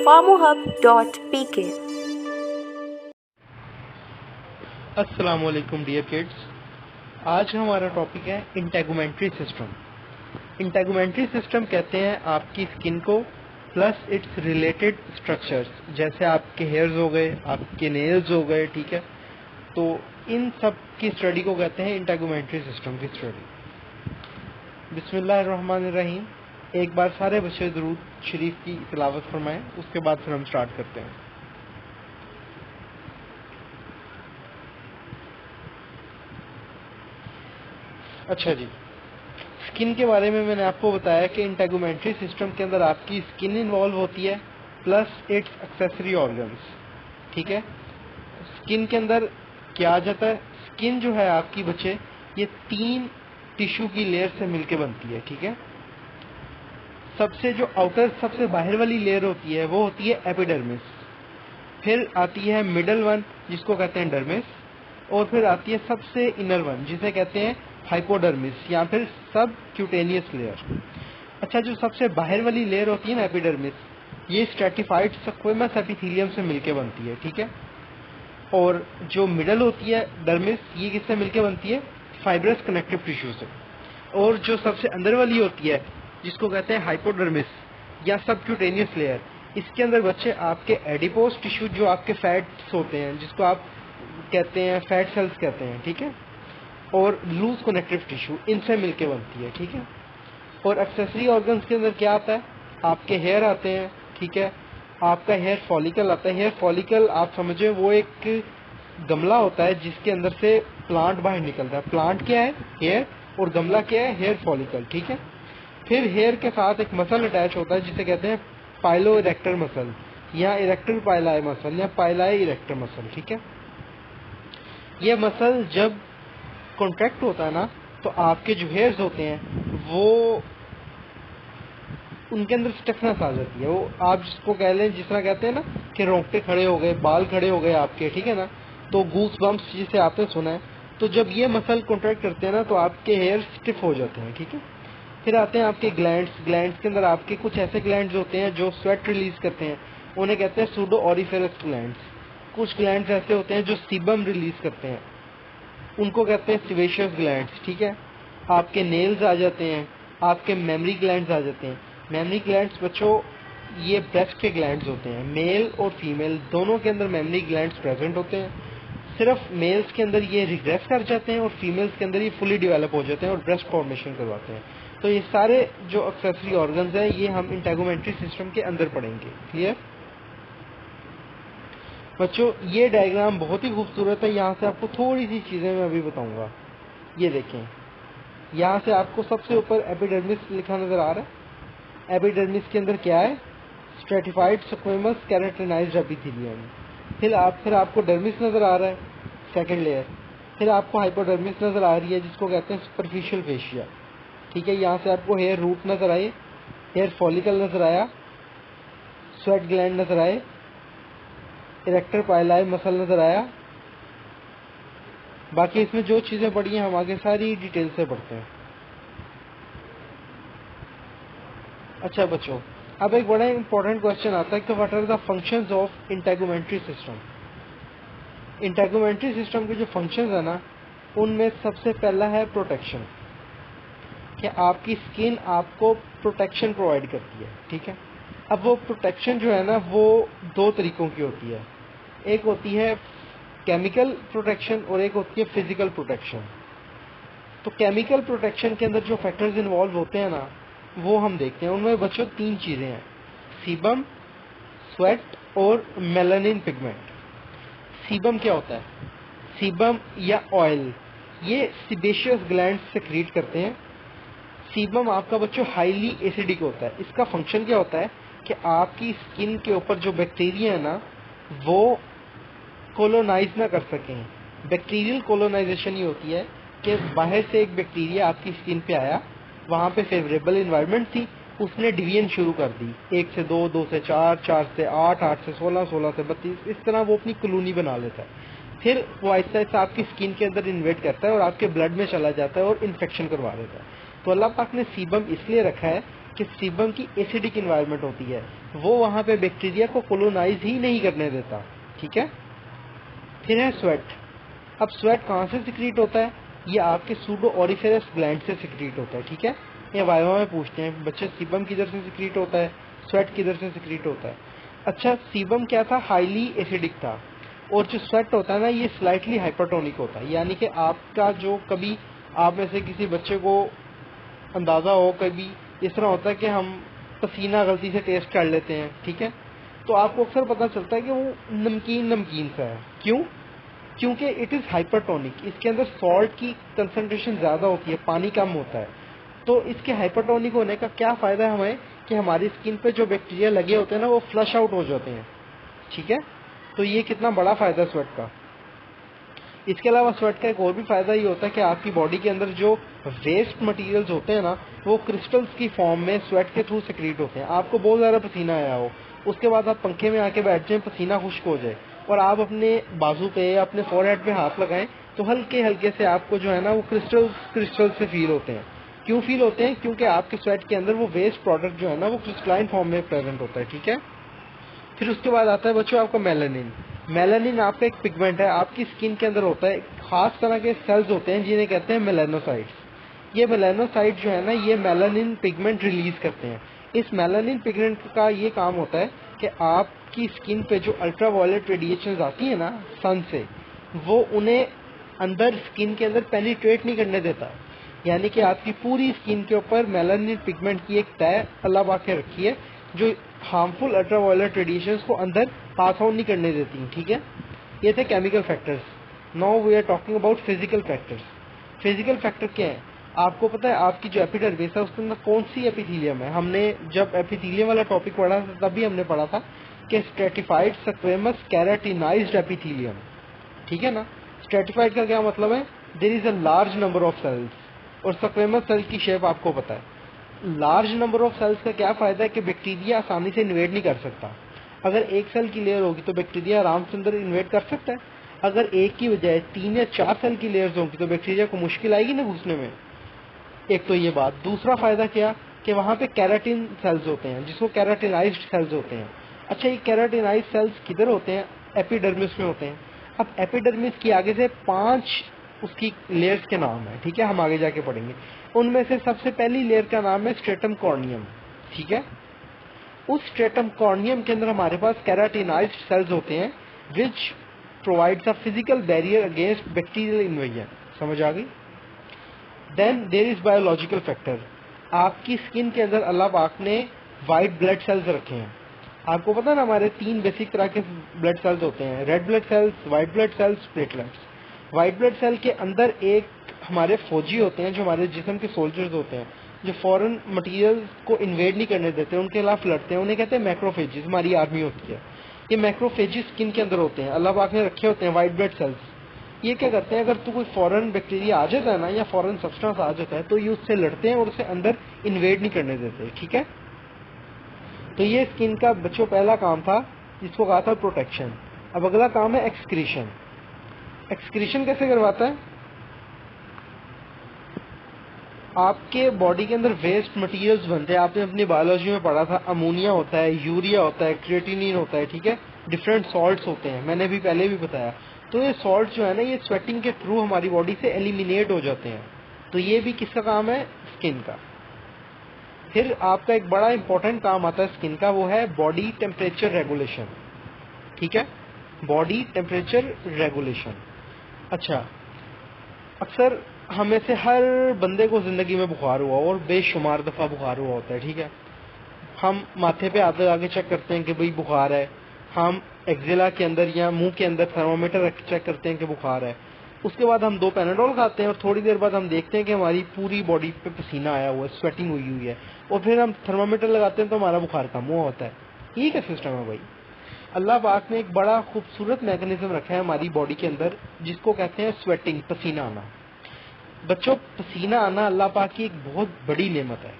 farmohub.pk। अस्सलाम वालेकुम dear kids, आज हमारा टॉपिक है इंटेगुमेंट्री सिस्टम। इंटेगुमेंट्री सिस्टम कहते हैं आपकी स्किन को प्लस इट्स रिलेटेड स्ट्रक्चर्स, जैसे आपके हेयर्स हो गए, आपके नेल्स हो गए, ठीक है। तो इन सब की स्टडी को कहते हैं इंटेगुमेंट्री सिस्टम की स्टडी। बिस्मिल्लाहिर्रहमानिर्रहीम। एक बार सारे बच्चे दुरूद शरीफ की तिलावत फरमाएं, उसके बाद फिर हम स्टार्ट करते हैं। अच्छा जी, स्किन के बारे में मैंने आपको बताया कि इंटेगुमेंट्री सिस्टम के अंदर आपकी स्किन इन्वॉल्व होती है प्लस इट्स एक्सेसरी ऑर्गन्स, ठीक है। स्किन के अंदर क्या आ जाता है, स्किन जो है आपकी बच्चे ये 3 टिश्यू की लेयर से मिलके बनती है, ठीक है। सबसे जो आउटर सबसे बाहर वाली लेयर होती है वो होती है एपिडर्मिस, फिर आती है मिडल वन जिसको कहते हैं डर्मिस, और फिर आती है सबसे इनर वन जिसे कहते हैं हाइपोडर्मिस या फिर सब क्यूटेनियस लेयर। अच्छा, जो सबसे बाहर वाली लेयर होती है ना एपिडर्मिस, ये स्ट्रेटिफाइड स्क्वेमस एपिथेलियम से मिलके बनती है, ठीक है। और जो मिडल होती है डर्मिस, ये किससे मिलके बनती है, फाइब्रस कनेक्टिव टिश्यू से। और जो सबसे अंदर वाली होती है जिसको कहते हैं हाइपोडर्मिस या सबक्यूटेनियस लेयर, इसके अंदर बच्चे आपके एडिपोस टिश्यू, जो आपके फैट्स होते हैं जिसको आप कहते हैं फैट सेल्स कहते हैं, ठीक है, और लूज कनेक्टिव टिश्यू, इनसे मिलके बनती है, ठीक है। और एक्सेसरी ऑर्गन्स के अंदर क्या आता है, आपके हेयर आते हैं, ठीक है। आपका हेयर फॉलिकल आता है। हेयर फॉलिकल आप समझे वो एक गमला होता है जिसके अंदर से प्लांट बाहर निकलता है। प्लांट क्या है, हेयर, और गमला क्या है, हेयर फॉलिकल, ठीक है। फिर हेयर के साथ एक मसल अटैच होता है जिसे कहते हैं पाइलो इरेक्टर मसल या इरेक्टर पाइलाई मसल या पाइलाई इरेक्टर मसल, ठीक है। ये मसल जब कॉन्ट्रैक्ट होता है ना, तो आपके जो हेयर्स होते हैं वो उनके अंदर स्टिफनेस आ जाती है। वो आप जिसको कह लें, जिस तरह कहते हैं ना कि रोंगटे खड़े हो गए, बाल खड़े हो गए आपके, ठीक है ना, तो गूस बम्प्स जिसे आपने सुना है। तो जब ये मसल कॉन्ट्रैक्ट करते हैं ना, तो आपके हेयर स्टिफ हो जाते हैं, ठीक है। फिर आते हैं आपके ग्लैंड्स। ग्लैंड्स के अंदर आपके कुछ ऐसे ग्लैंड्स होते हैं जो स्वेट रिलीज करते हैं, उन्हें कहते हैं सूडो ऑरिफेरस ग्लैंड्स। कुछ ग्लैंड्स ऐसे होते हैं जो सीबम रिलीज करते हैं, उनको कहते हैं सिवेशियस ग्लैंड्स, ठीक है। आपके नेल्स आ जाते हैं, आपके मेमरी ग्लैंड्स आ जाते हैं। मेमरी ग्लैंड्स बच्चों ये ब्रेस्ट के ग्लैंड्स होते हैं। मेल और फीमेल दोनों के अंदर मेमरी ग्लैंड्स प्रेजेंट होते हैं। सिर्फ मेल्स के अंदर ये रिग्रेस कर जाते हैं और फीमेल्स के अंदर ये फुली डेवलप हो जाते हैं और ब्रेस्ट फॉर्मेशन करवाते हैं। तो ये सारे जो एक्सेसरी ऑर्गन्स हैं ये हम इंटेगुमेंट्री सिस्टम के अंदर पढ़ेंगे। क्लियर बच्चों, ये डायग्राम बहुत ही खूबसूरत है। यहाँ से आपको थोड़ी सी चीजें मैं अभी बताऊंगा। ये देखें, यहाँ से आपको सबसे ऊपर एपिडर्मिस लिखा नजर आ रहा है। एपिडर्मिस के अंदर क्या है, स्ट्रेटिफाइड स्क्वेमस केराटिनाइज्ड एपिथेलियम। फिर आपको डर्मिस नजर आ रहा है, सेकंड लेयर। फिर आपको हाइपोडर्मिस नजर आ रही है जिसको कहते हैं सुपरफिशियल फेशिया, ठीक है। यहाँ से आपको हेयर रूट नजर आए, हेयर फॉलिकल नजर आया, स्वेट ग्लैंड नजर आए, इरेक्टर पाइलाई मसल नजर आया। बाकी इसमें जो चीजें पढ़ी हैं हम आगे सारी डिटेल से पढ़ते हैं। अच्छा बच्चों, अब एक बड़ा इंपॉर्टेंट क्वेश्चन आता है कि what are the functions of integumentary system. Integumentary system के जो फंक्शंस है ना, उनमें सबसे पहला है प्रोटेक्शन, कि आपकी स्किन आपको प्रोटेक्शन प्रोवाइड करती है, ठीक है। अब वो प्रोटेक्शन जो है ना वो 2 तरीकों की होती है। एक होती है केमिकल प्रोटेक्शन और एक होती है फिजिकल प्रोटेक्शन। तो केमिकल प्रोटेक्शन के अंदर जो फैक्टर्स इन्वॉल्व होते हैं ना, वो हम देखते हैं। उनमें बच्चों 3 चीजें हैं, सीबम, स्वेट और मेलानिन पिगमेंट। सीबम क्या होता है, सीबम या ऑयल, ये सिबेशियस ग्लैंड से क्रिएट करते हैं। सीबम आपका बच्चों हाईली एसिडिक होता है। इसका फंक्शन क्या होता है कि आपकी स्किन के ऊपर जो बैक्टीरिया है ना वो कोलोनाइज ना कर सकें। बैक्टीरियल कोलोनाइजेशन ही होती है कि बाहर से एक बैक्टीरिया आपकी स्किन पे आया, वहां पे फेवरेबल इन्वायरमेंट थी, उसने डिवीजन शुरू कर दी, 1 से 2, 2 से 4, 4 से 8, 8 से 16, 16 से 32, इस तरह वो अपनी कॉलोनी बना लेता है। फिर वो आहिस्ता आहिस्ता आपकी स्किन के अंदर इन्वेट करता है और आपके ब्लड में चला जाता है और इन्फेक्शन करवा देता है। तो अल्लाह पाक ने सीबम इसलिए रखा है कि सीबम की एसिडिक इन्वायरमेंट होती है, वो वहाँ पे बैक्टीरिया को कोलोनाइज ही नहीं करने देता। ठीक है। फिर है स्वेट। अब स्वेट कहाँ से सिक्रीट होता है? ये आपके सूडो ऑरिफेरस ग्लैंड से सिक्रीट होता है। ठीक है। ये वाइवा में पूछते हैं बच्चे, सीबम किधर से सिक्रीट होता है, स्वेट किधर से सिक्रीट होता है। अच्छा, सीबम क्या था? हाईली एसिडिक था। और जो स्वेट होता है ना, ये स्लाइटली हाइपरटोनिक होता है। यानी कि आपका जो कभी आप में से किसी बच्चे को अंदाजा हो, कभी इस तरह होता है कि हम पसीना गलती से टेस्ट कर लेते हैं। ठीक है। तो आपको अक्सर पता चलता है कि वो नमकीन नमकीन सा है। क्यों? क्योंकि इट इज हाइपरटोनिक, इसके अंदर सॉल्ट की कंसंट्रेशन ज्यादा होती है, पानी कम होता है। तो इसके हाइपरटोनिक होने का क्या फायदा है हमें कि हमारी स्किन पे जो बैक्टीरिया लगे होते हैं ना, वो फ्लश आउट हो जाते हैं। ठीक है। तो ये कितना बड़ा फायदा है स्वेट का। इसके अलावा स्वेट का एक और भी फायदा ये होता है कि आपकी बॉडी के अंदर जो वेस्ट मटेरियल्स होते हैं ना, वो क्रिस्टल्स की फॉर्म में स्वेट के थ्रू सिक्रीट होते हैं। आपको बहुत ज्यादा पसीना आया हो, उसके बाद आप पंखे में आके बैठ जाएं, पसीना खुश्क हो जाए, और आप अपने बाजू पे या अपने फोरहेड पे हाथ लगाएं, तो हल्के हल्के से आपको जो है ना, वो क्रिस्टल से फील होते हैं। क्यों फील होते हैं? क्योंकि आपके स्वेट के अंदर वो वेस्ट प्रोडक्ट जो है ना, वो क्रिस्टलाइन फॉर्म में प्रेजेंट होता है। ठीक है। फिर उसके बाद आता है बच्चों आपका मेलानिन। मेलानिन आपका एक पिगमेंट है, आपकी स्किन के अंदर होता है। खास तरह के सेल्स होते हैं जिन्हें कहते हैं मेलानोसाइट्स। ये मेलानोसाइट जो है ना, ये मेलानिन पिगमेंट रिलीज करते हैं। इस मेलानिन पिगमेंट का ये काम होता है कि आपकी स्किन पे जो अल्ट्रावायलेट रेडिएशन आती है ना सन से, वो उन्हें अंदर स्किन के अंदर पेनिट्रेट नहीं करने देता। यानी कि आपकी पूरी स्किन के ऊपर मेलानिन पिगमेंट की एक तय अल्लाह पाक के रखी है, जो हार्मफुल अल्ट्रावायलेट रेडिएशंस को अंदर पास आउट नहीं करने देती। ठीक है। ये थे chemical factors. Now we are talking about physical factors. Physical factor क्या है? आपको पता है आपकी जो एपिडर्मिस है उसके अंदर कौन सी एपिथेलियम है? हमने जब एपिथेलियम वाला टॉपिक पढ़ा था तभी हमने पढ़ा था कि स्ट्रेटिफाइड स्क्वेमस केराटिनाइज्ड एपिथेलियम। ठीक है ना। स्ट्रेटिफाइड का क्या मतलब है? There is a large number of cells, और स्क्वेमस सेल की शेप आपको पता है। लार्ज नंबर ऑफ सेल्स का क्या फायदा है कि बैक्टीरिया आसानी से इन्वेड नहीं कर सकता। अगर एक सेल की लेयर होगी तो बैक्टीरिया आराम से अंदर इन्वेड कर सकता है। अगर एक की बजाय 3 या 4 सेल की लेयर्स होंगी तो बैक्टीरिया को मुश्किल आएगी ना घुसने में। एक तो ये बात। दूसरा फायदा क्या कि वहां पे कैराटिन सेल्स होते हैं, जिसको कैराटिनाइज्ड सेल्स होते हैं। अच्छा, ये कैराटिनाइज्ड सेल्स किधर होते हैं? एपिडर्मिस में होते हैं। अब एपिडर्मिस की आगे से 5 उसकी लेयर्स के नाम है। ठीक है। हम आगे जाके पढ़ेंगे। उनमें से सबसे पहली लेयर का नाम है स्ट्रेटम कॉर्नियम। ठीक है। उस स्ट्रेटम कॉर्नियम के अंदर हमारे पास कैराटिनाइज्ड सेल्स होते हैं, which provides a physical barrier against bacterial invasion. समझ आ गई? Then there is biological factor. आपकी स्किन के अंदर अल्लाह पाक ने व्हाइट ब्लड सेल्स रखे हैं। आपको पता है ना, हमारे 3 बेसिक तरह के ब्लड सेल्स होते हैं, red blood cells, white blood cells, platelets. White blood cell के अंदर एक हमारे फौजी होते हैं, जो हमारे जिस्म के सोल्जर्स होते हैं, जो फॉरेन मटेरियल को इन्वेड नहीं करने देते, उनके खिलाफ लड़ते हैं। उन्हें कहते हैं मैक्रोफेजिस। हमारी आर्मी होती है। ये मैक्रोफेजिस स्किन के अंदर होते हैं, अल्लाह पाक ने रखे होते हैं व्हाइट ब्लड सेल्स। ये क्या करते हैं? अगर तो कोई फॉरेन बैक्टीरिया आ जाता है ना, या फॉरेन सब्सटेंस आ जाता है, तो ये उससे लड़ते हैं और उसे अंदर इन्वेड नहीं करने देते। ठीक है। तो ये स्किन का बच्चों पहला काम था, जिसको कहा था प्रोटेक्शन। अब अगला काम है एक्सक्रीशन। एक्सक्रीशन कैसे करवाता है? आपके बॉडी के अंदर वेस्ट मटेरियल्स बनते हैं। आपने अपनी बायोलॉजी में पढ़ा था, अमोनिया होता है, यूरिया होता है, क्रिएटिनिन होता है। ठीक है। डिफरेंट सॉल्ट्स होते हैं, मैंने भी पहले भी बताया। तो ये सॉल्ट जो है ना, ये स्वेटिंग के थ्रू हमारी बॉडी से एलिमिनेट हो जाते हैं। तो ये भी किसका काम है? स्किन का। फिर आपका एक बड़ा इंपॉर्टेंट काम आता है स्किन का, वो है बॉडी टेम्परेचर रेगुलेशन। ठीक है। Body temperature regulation. अच्छा, अक्सर हमें से हर बंदे को जिंदगी में बुखार हुआ और बेशुमार दफा बुखार हुआ होता है। ठीक है। हम माथे पे आगे आगे चेक करते हैं कि भाई बुखार है। हम एक्जिला के अंदर या मुंह के अंदर थर्मामीटर चेक करते हैं कि बुखार है। उसके बाद हम 2 पैनाडोल खाते हैं और थोड़ी देर बाद हम देखते हैं कि हमारी पूरी बॉडी पे पसीना आया हुआ है, स्वेटिंग हुई हुई है, और फिर हम थर्मामीटर लगाते हैं तो हमारा बुखार कम हुआ होता है। ये क्या सिस्टम है भाई? अल्लाह पाक ने एक बड़ा खूबसूरत मैकेनिज्म रखा है हमारी बॉडी के अंदर, जिसको कहते हैं स्वेटिंग, पसीना आना। बच्चों, पसीना आना अल्लाह पाक की एक बहुत बड़ी नेमत है।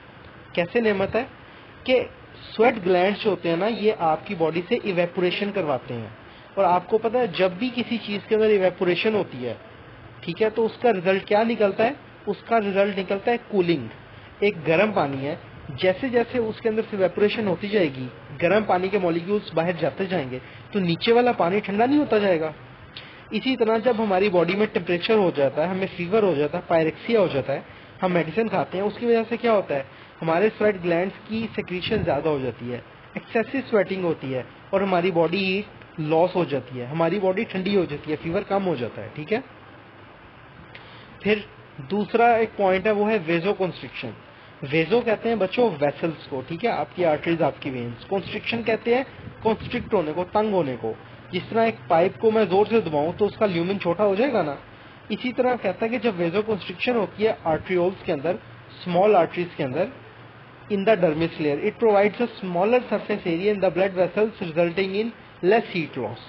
कैसे नेमत है? कि स्वेट ग्लैंड्स जो होते हैं ना, ये आपकी बॉडी से इवेपोरेशन करवाते हैं। और आपको पता है, जब भी किसी चीज के अंदर इवेपोरेशन होती है, ठीक है, तो उसका रिजल्ट क्या निकलता है? उसका रिजल्ट निकलता है कूलिंग। एक गर्म पानी है, जैसे जैसे उसके अंदर से वेपोरेशन होती जाएगी, गर्म पानी के मॉलिक्यूल्स बाहर जाते जाएंगे, तो नीचे वाला पानी ठंडा नहीं होता जाएगा। इसी तरह जब हमारी बॉडी में टेम्परेचर हो जाता है, हमें फीवर हो जाता है, पायरेक्सिया हो जाता है, हम मेडिसिन खाते हैं, उसकी वजह से क्या होता है, हमारे स्वेट ग्लैंड्स की सेक्रीशन ज्यादा हो जाती है, एक्सेसिव स्वेटिंग होती है और हमारी बॉडी हीट लॉस हो जाती है, हमारी बॉडी ठंडी हो जाती है, फीवर कम हो जाता है। ठीक है। फिर दूसरा एक पॉइंट है, वो है वेजो कंस्ट्रिक्शन। वेजो कहते हैं बच्चों वेसल्स को, ठीक है, आपकी आर्टरीज, आपकी वेन्स। कंस्ट्रिक्शन कहते हैं कंस्ट्रिक्ट होने को, तंग होने को। जिस तरह एक पाइप को मैं जोर से दबाऊं तो उसका ल्यूमेन छोटा हो जाएगा ना, इसी तरह कहता है कि जब वेजो कंस्ट्रिक्शन होती है आर्ट्रियोल्स के अंदर, स्मॉल आर्टरीज के अंदर, इन the dermis layer, it provides a smaller surface area in the blood vessels resulting in less heat loss.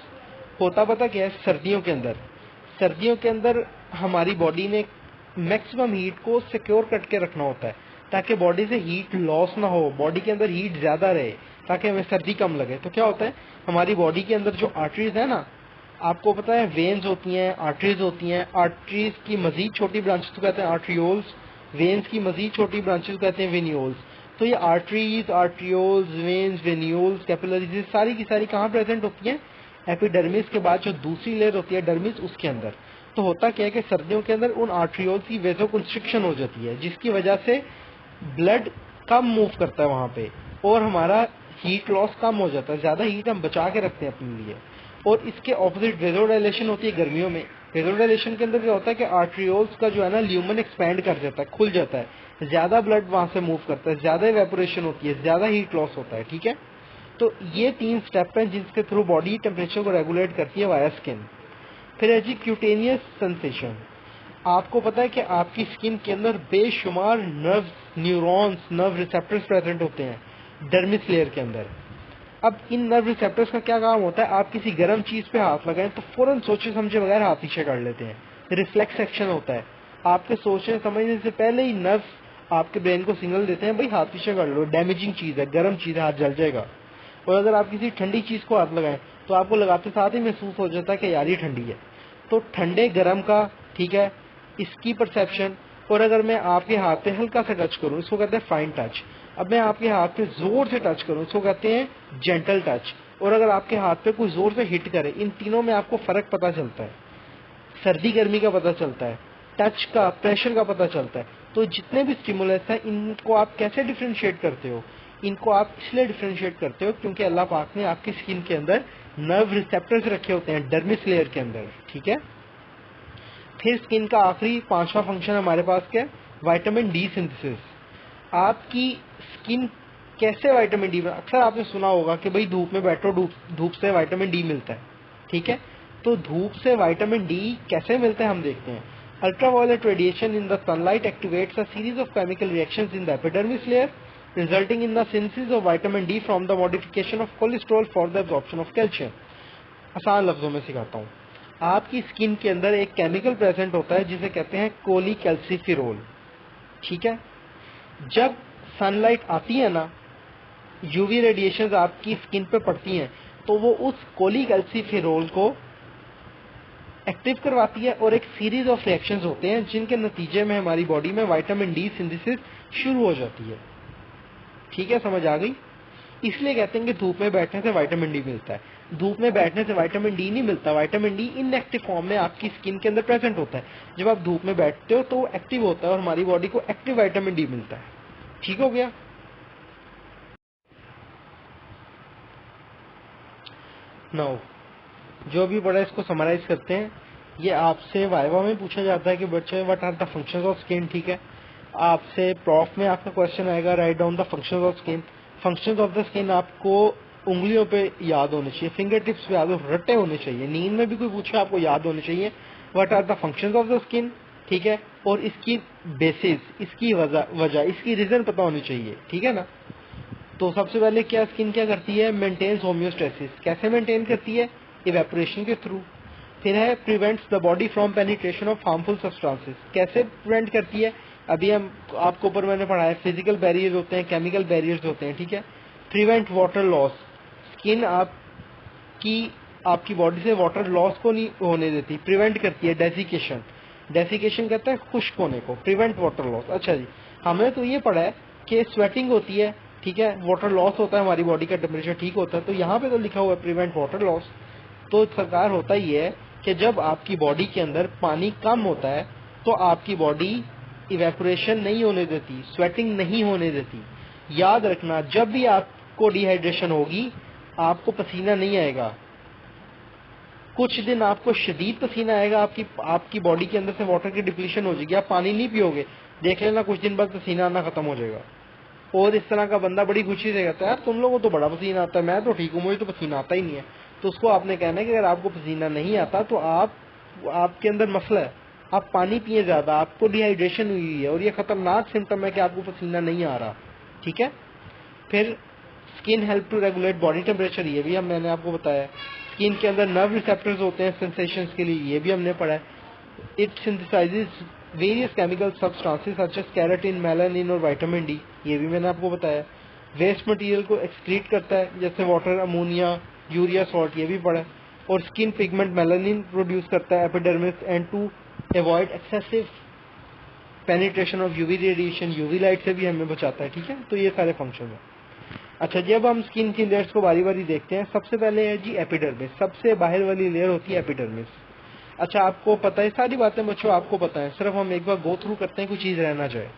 होता पता क्या है, सर्दियों के अंदर हमारी बॉडी ने मैक्सिमम हीट को सिक्योर करके रखना होता है ताकि बॉडी से हीट लॉस ना हो, बॉडी के अंदर हीट ज्यादा रहे ताकि हमें सर्दी कम लगे। तो क्या होता है, हमारी बॉडी के अंदर जो आर्टरीज है ना, आपको पता है वेन्स होती हैं, आर्टरीज होती हैं, आर्टरीज की मजीद छोटी ब्रांचेस को कहते हैं आर्ट्रियोल्स, वेन्स की मजीद छोटी ब्रांचेस को कहते हैं वेन्यूल्स। तो ये arteries, arterioles, veins, venules, capillaries सारी की सारी कहाँ प्रेजेंट होती हैं, एपिडर्मिस के बाद जो दूसरी लेयर होती है डर्मिस, उसके अंदर। तो होता क्या है कि सर्दियों के अंदर उन आर्ट्रियोल्स की वेजो कंस्ट्रिक्शन हो जाती है, जिसकी वजह से ब्लड कम मूव करता है वहां पे और हमारा हीट लॉस कम हो जाता है, ज्यादा हीट हम बचा के रखते हैं अपने लिए। और इसके ऑपोजिट वेजोडाइलेशन होती है गर्मियों में। वेजोडाइलेशन के अंदर क्या होता है कि आर्ट्रियोल्स का जो है ना ल्यूमन एक्सपैंड कर जाता है, खुल जाता है, ज्यादा ब्लड वहां से मूव करता है, ज्यादा इवेपोरेशन होती है, ज्यादा हीट लॉस होता है। ठीक है। तो ये 3 स्टेप हैं जिसके थ्रू बॉडी टेम्परेचर को रेगुलेट करती है वाया स्किन। फिर है जी क्यूटेनियस सेंसेशन। आपको पता है कि आपकी स्किन के अंदर बेशुमार nerves, neurons, nerve receptors present होते हैं डर्मिस लेयर के अंदर। अब इन नर्व रिसेप्टर्स का क्या काम होता है, आप किसी गर्म चीज पे हाथ लगाएं तो फौरन सोचे समझे बगैर हाथ पीछे कर लेते हैं, रिफ्लेक्स एक्शन होता है। आपके सोचने समझने से पहले ही नर्व्स आपके ब्रेन को सिग्नल देते हैं, भाई हाथ पीछे कर लो, डैमेजिंग चीज है, गर्म चीज है, हाथ जल जाएगा। और अगर आप किसी ठंडी चीज को हाथ लगाएं तो आपको लगाते साथ ही महसूस हो जाता है कि यार ये ठंडी है। तो ठंडे गर्म का, ठीक है, इसकी परसेप्शन। और अगर मैं आपके हाथ पे हल्का सा टच करूं, इसको कहते हैं फाइन टच। अब मैं आपके हाथ पे जोर से टच करूं, इसको कहते हैं जेंटल टच। और अगर आपके हाथ पे कोई जोर से हिट करे, इन तीनों में आपको फर्क पता चलता है, सर्दी गर्मी का पता चलता है, टच का, प्रेशर का पता चलता है। तो जितने भी स्टिमुलस हैं, इनको आप कैसे डिफ्रेंशिएट करते हो, इनको आप इसलिए डिफ्रेंशिएट करते हो क्योंकि अल्लाह पाक ने आपकी स्किन के अंदर नर्व रिसेप्टर्स रखे होते हैं डर्मिस लेयर के अंदर। ठीक है। फिर स्किन का आखिरी 5वां फंक्शन हमारे पास क्या है, विटामिन डी सिंथेसिस। आपकी स्किन कैसे विटामिन डी, अक्सर आपने सुना होगा कि भाई धूप में बैठो, धूप से विटामिन डी मिलता है। ठीक है। तो धूप से विटामिन डी कैसे मिलता है हम देखते हैं। Ultraviolet radiation in the sunlight activates a series of chemical reactions in the epidermis layer resulting in the synthesis of vitamin D from the modification of cholesterol for the absorption of calcium. आसान लफ्जों में सिखाता हूँ, आपकी skin के अंदर एक chemical present होता है जिसे कहते हैं कोलीकैल्सिफेरोल। ठीक है। जब सनलाइट आती है ना, यूवी रेडिएशंस आपकी स्किन पे पड़ती हैं, तो वो उस कोलीकैल्सिफेरोल को एक्टिव करवाती है और एक सीरीज ऑफ रिएक्शंस होते हैं जिनके नतीजे में हमारी बॉडी में विटामिन डी सिंथेसिस शुरू हो जाती है। ठीक है, समझ आ गई। इसलिए कहते हैं कि धूप में बैठने से विटामिन डी मिलता है। धूप में बैठने से विटामिन डी नहीं मिलता, विटामिन डी इनएक्टिव फॉर्म में आपकी स्किन के अंदर प्रेजेंट होता है। जब आप धूप में बैठते हो तो वो एक्टिव होता है और हमारी बॉडी को एक्टिव विटामिन डी मिलता है। ठीक हो गया। नाउ जो भी पढ़ा इसको समराइज करते हैं। ये आपसे वाइवा में पूछा जाता है कि बच्चे what are the functions of skin. ठीक है। आपसे प्रॉफ में आपका क्वेश्चन आएगा, write down the functions of skin. Functions of the skin आपको उंगलियों पे याद होने चाहिए, फिंगर टिप्स पे याद रटे होने चाहिए, नींद में भी कोई पूछे आपको याद होने चाहिए what are the functions of the skin. ठीक है। और इसकी बेसिस, इसकी वजह, इसकी रीजन पता होनी चाहिए। ठीक है ना। तो सबसे पहले क्या स्किन क्या करती है, मेंटेन्स होम्योस्टेसिस। कैसे मेंटेन करती है, इवेपोरेशन के थ्रू। फिर है prevents the body from penetration of harmful substances. कैसे प्रिवेंट करती है, अभी हम आपको ऊपर मैंने पढ़ा है, फिजिकल बैरियर्स होते हैं, केमिकल बैरियर्स होते हैं। ठीक है। प्रिवेंट वाटर लॉस, स्किन आपकी बॉडी से वाटर लॉस को नहीं होने देती, प्रिवेंट करती है। डेसिकेशन, डेसिकेशन कहता है खुश्क होने को, प्रिवेंट वाटर लॉस। अच्छा जी, हमने तो ये पढ़ा है कि स्वेटिंग होती है, ठीक है, वाटर लॉस होता है, हमारी बॉडी का टेम्परेचर ठीक होता है। तो यहाँ पे तो लिखा हुआ है प्रिवेंट वाटर लॉस। तो सरकार होता ही है कि जब आपकी बॉडी के अंदर पानी कम होता है तो आपकी बॉडी इवेपोरेशन नहीं होने देती, स्वेटिंग नहीं होने देती। याद रखना, जब भी आपको डिहाइड्रेशन होगी आपको पसीना नहीं आएगा, कुछ दिन आपको शदीद पसीना आएगा, आपकी बॉडी के अंदर से वाटर की डिप्लीशन हो जाएगी, आप पानी नहीं पियोगे, देख लेना कुछ दिन बाद पसीना आना खत्म हो जाएगा। और इस तरह का बंदा बड़ी खुशी से कहता है यार तुम लोगों को तो बड़ा पसीना आता है, मैं तो ठीक हूँ, मुझे तो पसीना आता ही नहीं है। तो उसको आपने कहना है कि अगर आपको पसीना नहीं आता तो आपके अंदर मसला है, आप पानी पिए ज्यादा, आपको डिहाइड्रेशन हुई है और ये खतरनाक सिम्टम है कि आपको पसीना नहीं आ रहा, ठीक है। फिर skin help to regulate body temperature, ये भी मैंने आपको बताया। स्किन के अंदर नर्व रिसेप्टर्स होते हैं सेंसेशंस के लिए, ये भी हमने पढ़ा है। It synthesises various chemical substances such as keratin, melanin और विटामिन डी, ये भी मैंने आपको बताया। वेस्ट मटेरियल को एक्सक्रीट करता है जैसे वाटर, अमोनिया, यूरिया, सॉल्ट, ये भी पढ़ा है। और स्किन पिगमेंट मेलानिन प्रोड्यूस करता है epidermis and to avoid excessive penetration of UV radiation, UV light से भी हमें बचाता है, ठीक है। तो ये सारे फंक्शन है। अच्छा, जब हम स्किन की लेयर्स को बारी बारी देखते हैं, सबसे पहले है जी एपिडर्मिस, सबसे बाहर वाली लेयर होती है एपिडर्मिस। अच्छा, आपको पता है सारी बातें बच्चों, आपको पता है, सिर्फ हम एक बार गो थ्रू करते हैं, कोई चीज रहना जाए।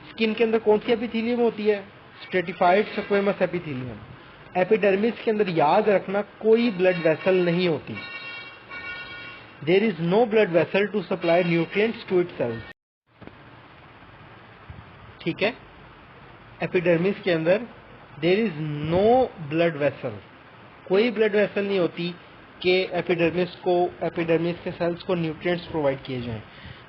स्किन के अंदर कौन सी एपिथेलियम होती है? Stratified squamous epithelium. एपिडर्मिस के अंदर याद रखना कोई ब्लड वेसल नहीं होती, there is no blood vessel to supply nutrients to it cells, ठीक है। एपिडर्मिस के अंदर there is no blood vessel, कोई ब्लड वेसल नहीं होती कि एपिडर्मिस के सेल्स को न्यूट्रिएंट्स प्रोवाइड किए जाएं।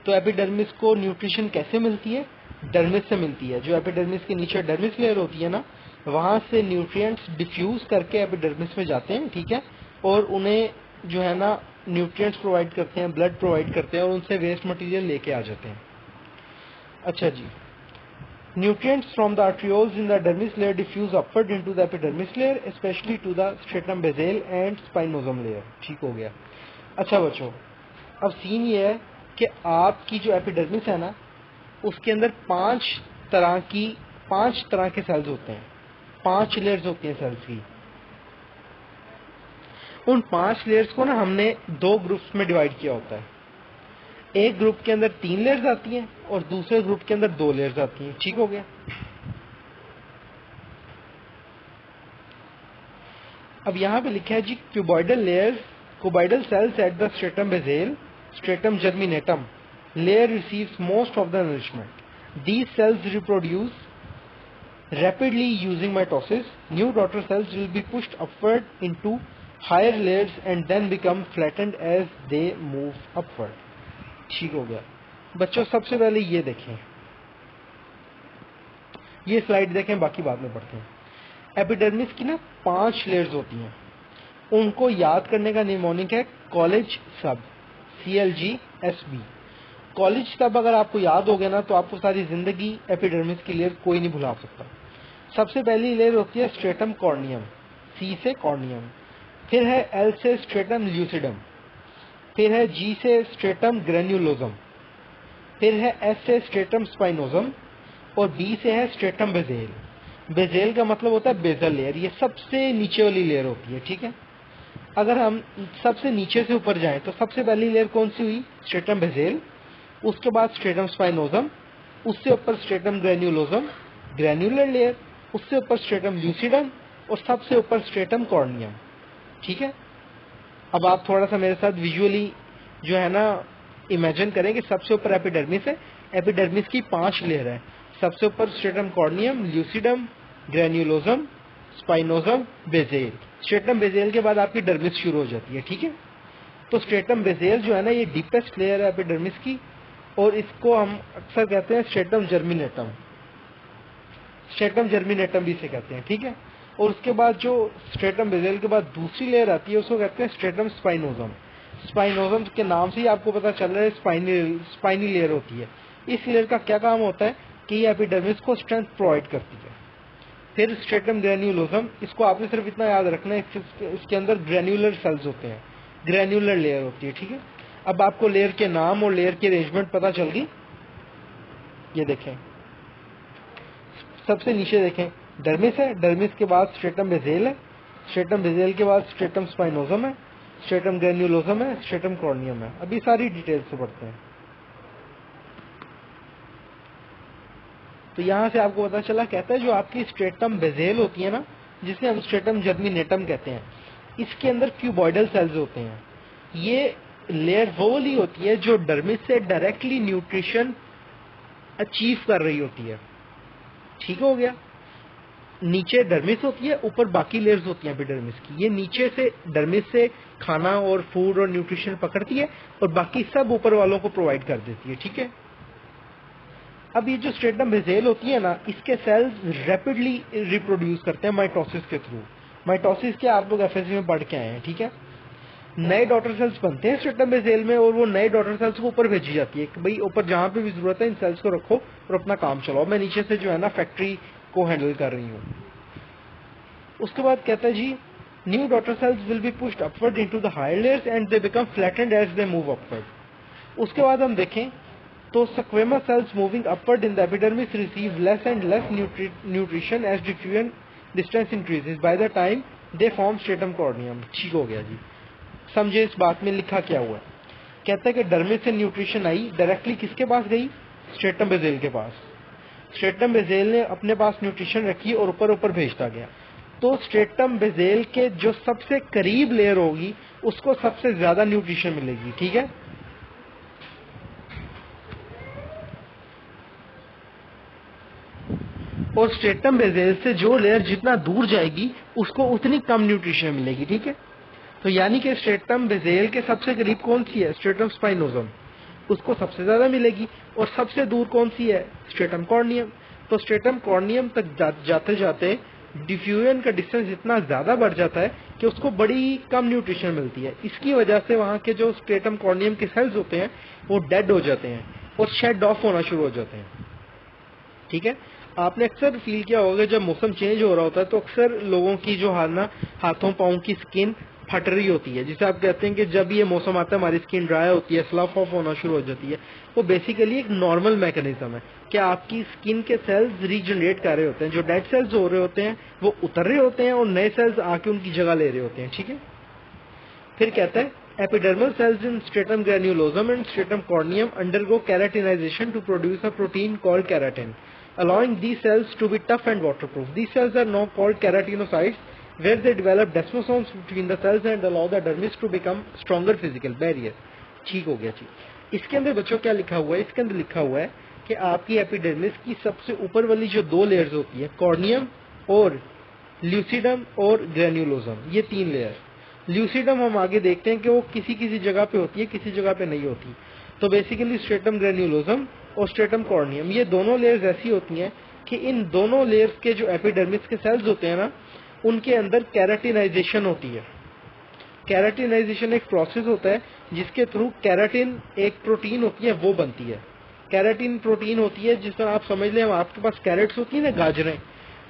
तो एपिडर्मिस को न्यूट्रिशन कैसे मिलती है? डर्मिस से मिलती है। जो एपिडर्मिस के नीचे डर्मिस लेयर होती है ना, वहां से न्यूट्रिएंट्स डिफ्यूज करके एपिडर्मिस में जाते हैं, ठीक है, और उन्हें जो है ना न्यूट्रिएंट्स प्रोवाइड करते हैं, ब्लड प्रोवाइड करते हैं और उनसे वेस्ट मटेरियल लेके आ जाते हैं। अच्छा जी, nutrients from the arterioles in the dermis layer diffuse upward into the epidermis layer, especially to the stratum basale and spinosum layer, ठीक हो गया। अच्छा बच्चों, अब सीन ये है कि आपकी जो एपिडर्मिस है ना, उसके अंदर पांच तरह के सेल्स होते हैं, 5 लेयर्स होती हैं सेल्स की। उन 5 लेयर्स को ना हमने 2 ग्रुप्स में डिवाइड किया होता है। एक ग्रुप के अंदर 3 लेयर्स आती हैं और दूसरे ग्रुप के अंदर 2 लेयर्स आती हैं, ठीक हो गया। अब यहाँ पे लिखा है जी cuboidal layers, cuboidal cells at the stratum basale, stratum germinatum layer receives most of the nourishment. These cells reproduce rapidly using mitosis. New daughter cells will be pushed upward into higher layers and then become flattened as they move upward. ठीक हो गया बच्चों। सबसे पहले ये देखें, ये slide देखें, बाकी बाद में पढ़ते हैं। एपिडर्मिस की ना 5 लेयर्स होती हैं, उनको याद करने का निमोनिक है कॉलेज सब, CLGSB। कॉलेज सब अगर आपको याद हो गया ना तो आपको सारी जिंदगी एपिडर्मिस की लेयर कोई नहीं भुला सकता। सबसे पहली लेयर होती है स्ट्रेटम कॉर्नियम, C से कॉर्नियम, फिर है L से स्ट्रेटम ल्यूसिडम, फिर है G से स्ट्रेटम ग्रेन्युलोजम, फिर है S से स्ट्रेटम स्पाइनोजम और B से है स्ट्रेटम बेसेल। बेसेल का मतलब होता है बेसल लेयर, ये सबसे नीचे वाली लेयर होती है, ठीक है। अगर हम सबसे नीचे से ऊपर जाएं तो सबसे पहली लेयर कौन सी हुई? स्ट्रेटम बेसेल, उसके बाद स्ट्रेटम स्पाइनोजम, उससे ऊपर स्ट्रेटम ग्रेन्युलोजम, ग्रेन्युलर लेयर, उससे ऊपर स्ट्रेटम ल्यूसिडम और सबसे ऊपर स्ट्रेटम कॉर्नियम, ठीक है। अब आप थोड़ा सा मेरे साथ विजुअली जो है ना इमेजिन करें कि सबसे ऊपर एपिडर्मिस है, एपिडर्मिस की 5 लेयर है। सबसे ऊपर stratum corneum, lucidum, granulosum, spinosum, basale. Stratum basale के बाद आपकी डर्मिस शुरू हो जाती है, ठीक है। तो स्ट्रेटम बेसेल जो है ना, ये डीपेस्ट लेयर है एपिडर्मिस की और इसको हम अक्सर कहते हैं स्ट्रेटम जर्मिनेटम, स्ट्रेटम जर्मिनेटम भी इसे कहते हैं, ठीक है। और उसके बाद जो स्ट्रेटम बेसेल के बाद दूसरी लेयर आती है उसको कहते हैं स्ट्रेटम स्पाइनोजम। स्पाइनोजम के नाम से ही आपको पता चल रहा है स्पाइनी लेयर होती है। इस लेयर का क्या काम होता है कि ये एपिडर्मिस को स्ट्रेंथ प्रोवाइड करती है। फिर स्ट्रेटम ग्रेन्युलोजम, इसको आपने सिर्फ इतना याद रखना है, इसके अंदर ग्रेन्युलर सेल्स होते हैं, ग्रेन्युलर लेयर होती है, ठीक है। अब आपको लेयर के नाम और लेयर की अरेंजमेंट पता चल गई। ये देखें, सबसे नीचे देखें डर्मिस है, डर्मिस के बाद स्ट्रेटम बेसेल है, स्ट्रेटम बेसेल के बाद स्ट्रेटम स्पाइनोजम है, स्ट्रेटम ग्रेन्युलोजम है, स्ट्रेटम कॉर्नियम है। अभी सारी डिटेल से पढ़ते हैं। तो यहाँ से आपको पता चला, कहता है जो आपकी स्ट्रेटम बेसेल होती है ना, जिसे हम स्ट्रेटम जर्मिनेटम कहते हैं, इसके अंदर क्यूबॉइडल सेल्स होते हैं। ये लेयर वो वाली होती है जो डर्मिस से डायरेक्टली न्यूट्रिशन अचीव कर रही होती है। ठीक हो गया। नीचे डर्मिस होती है, ऊपर बाकी लेयर्स होती हैं एपिडर्मिस की। ये नीचे से डर्मिस से खाना और फूड और न्यूट्रिशन पकड़ती है और बाकी सब ऊपर वालों को प्रोवाइड कर देती है। ठीक है। अब ये जो स्ट्रेटम बेसेल होती है ना, इसके सेल्स रैपिडली रिप्रोड्यूस करते हैं माइटोसिस के थ्रू। माइटोसिस क्या आप लोग एफएससी में पढ़ के आए हैं। ठीक है। नए डॉटर सेल्स बनते हैं स्ट्रेटम बेसेल में और वो नए डॉटर सेल्स को ऊपर भेजी जाती है कि भाई ऊपर जहां पे भी जरूरत है इन सेल्स को रखो और अपना काम चलाओ, मैं नीचे से जो है ना फैक्ट्री को हैंडल कर रही हूँ। उसके बाद कहता है जी new daughter cells will be pushed upward into the higher layers and they become flattened as they move upward. उसके बाद हम देखें तो squamous cells moving upward in the epidermis receive less and less nutrition as diffusion distance increases by the time they form stratum corneum. ठीक हो गया जी। समझे इस बात में लिखा क्या हुआ है। कहता है कि डर्मिस से न्यूट्रिशन आई डायरेक्टली किसके पास गई, स्ट्रेटम बेसेल के पास। स्ट्रेटम बेसेल ने अपने पास न्यूट्रिशन रखी और ऊपर ऊपर भेजता गया। तो स्ट्रेटम बेसेल के जो सबसे करीब लेयर होगी उसको सबसे ज्यादा न्यूट्रिशन मिलेगी। ठीक है। और स्ट्रेटम बेसेल से जो लेयर जितना दूर जाएगी उसको उतनी कम न्यूट्रिशन मिलेगी। ठीक है। तो यानी कि स्ट्रेटम बेसेल के सबसे करीब कौन सी है, स्ट्रेटम स्पाइनोजम, उसको सबसे ज्यादा मिलेगी। और सबसे दूर कौन सी है, स्ट्रेटम कॉर्नियम। तो स्ट्रेटम कॉर्नियम तक जाते जाते डिफ्यूजन का डिस्टेंस इतना ज्यादा बढ़ जाता है कि उसको बड़ी कम न्यूट्रिशन मिलती है। इसकी वजह से वहां के जो स्ट्रेटम कॉर्नियम के सेल्स होते हैं वो डेड हो जाते हैं और शेड ऑफ होना शुरू हो जाते हैं। ठीक है। आपने अक्सर फील किया होगा जब मौसम चेंज हो रहा होता है तो अक्सर लोगों की जो हाथों पाँव की स्किन फट रही होती है, जिसे आप कहते हैं कि जब ये मौसम आता है हमारी स्किन ड्राई होती है, स्लफ ऑफ होना शुरू हो जाती है। वो बेसिकली एक नॉर्मल मैकेनिज्म है कि आपकी स्किन के सेल्स रीजनरेट कर रहे होते हैं। जो डेड सेल्स हो रहे होते हैं वो उतर रहे होते हैं और नए सेल्स आके उनकी जगह ले रहे होते हैं। ठीक है। फिर कहता है epidermal cells in stratum granulosum and stratum corneum undergo keratinization to produce a protein called keratin, allowing these cells to be tough and waterproof. These cells are now called keratinocytes, where they develop desmosomes between the cells and allow the dermis to become stronger physical barrier. ठीक हो गया जी। इसके अंदर बच्चों क्या लिखा हुआ है, इसके अंदर लिखा हुआ है कि आपकी एपिडर्मिस की सबसे ऊपर वाली जो दो लेयर्स होती है, कॉर्नियम और ल्यूसिडम और ग्रेन्युलोजम, ये तीन लेयर। ल्यूसिडम हम आगे देखते हैं कि वो किसी किसी जगह पे होती है, किसी जगह पे नहीं होती। तो बेसिकली स्ट्रेटम ग्रेन्युलोजम और स्ट्रेटम कॉर्नियम ये दोनों लेयर्स ऐसी होती हैं कि इन दोनों लेयर्स के जो एपिडर्मिस के सेल्स होते हैं ना, उनके अंदर केराटिनाइजेशन होती है। केराटिनाइजेशन एक प्रोसेस होता है जिसके थ्रू केराटिन एक प्रोटीन होती है वो बनती है। केराटिन प्रोटीन होती है जिस तरह आप समझ लें आपके पास कैरेट्स होती है ना, गाजरें,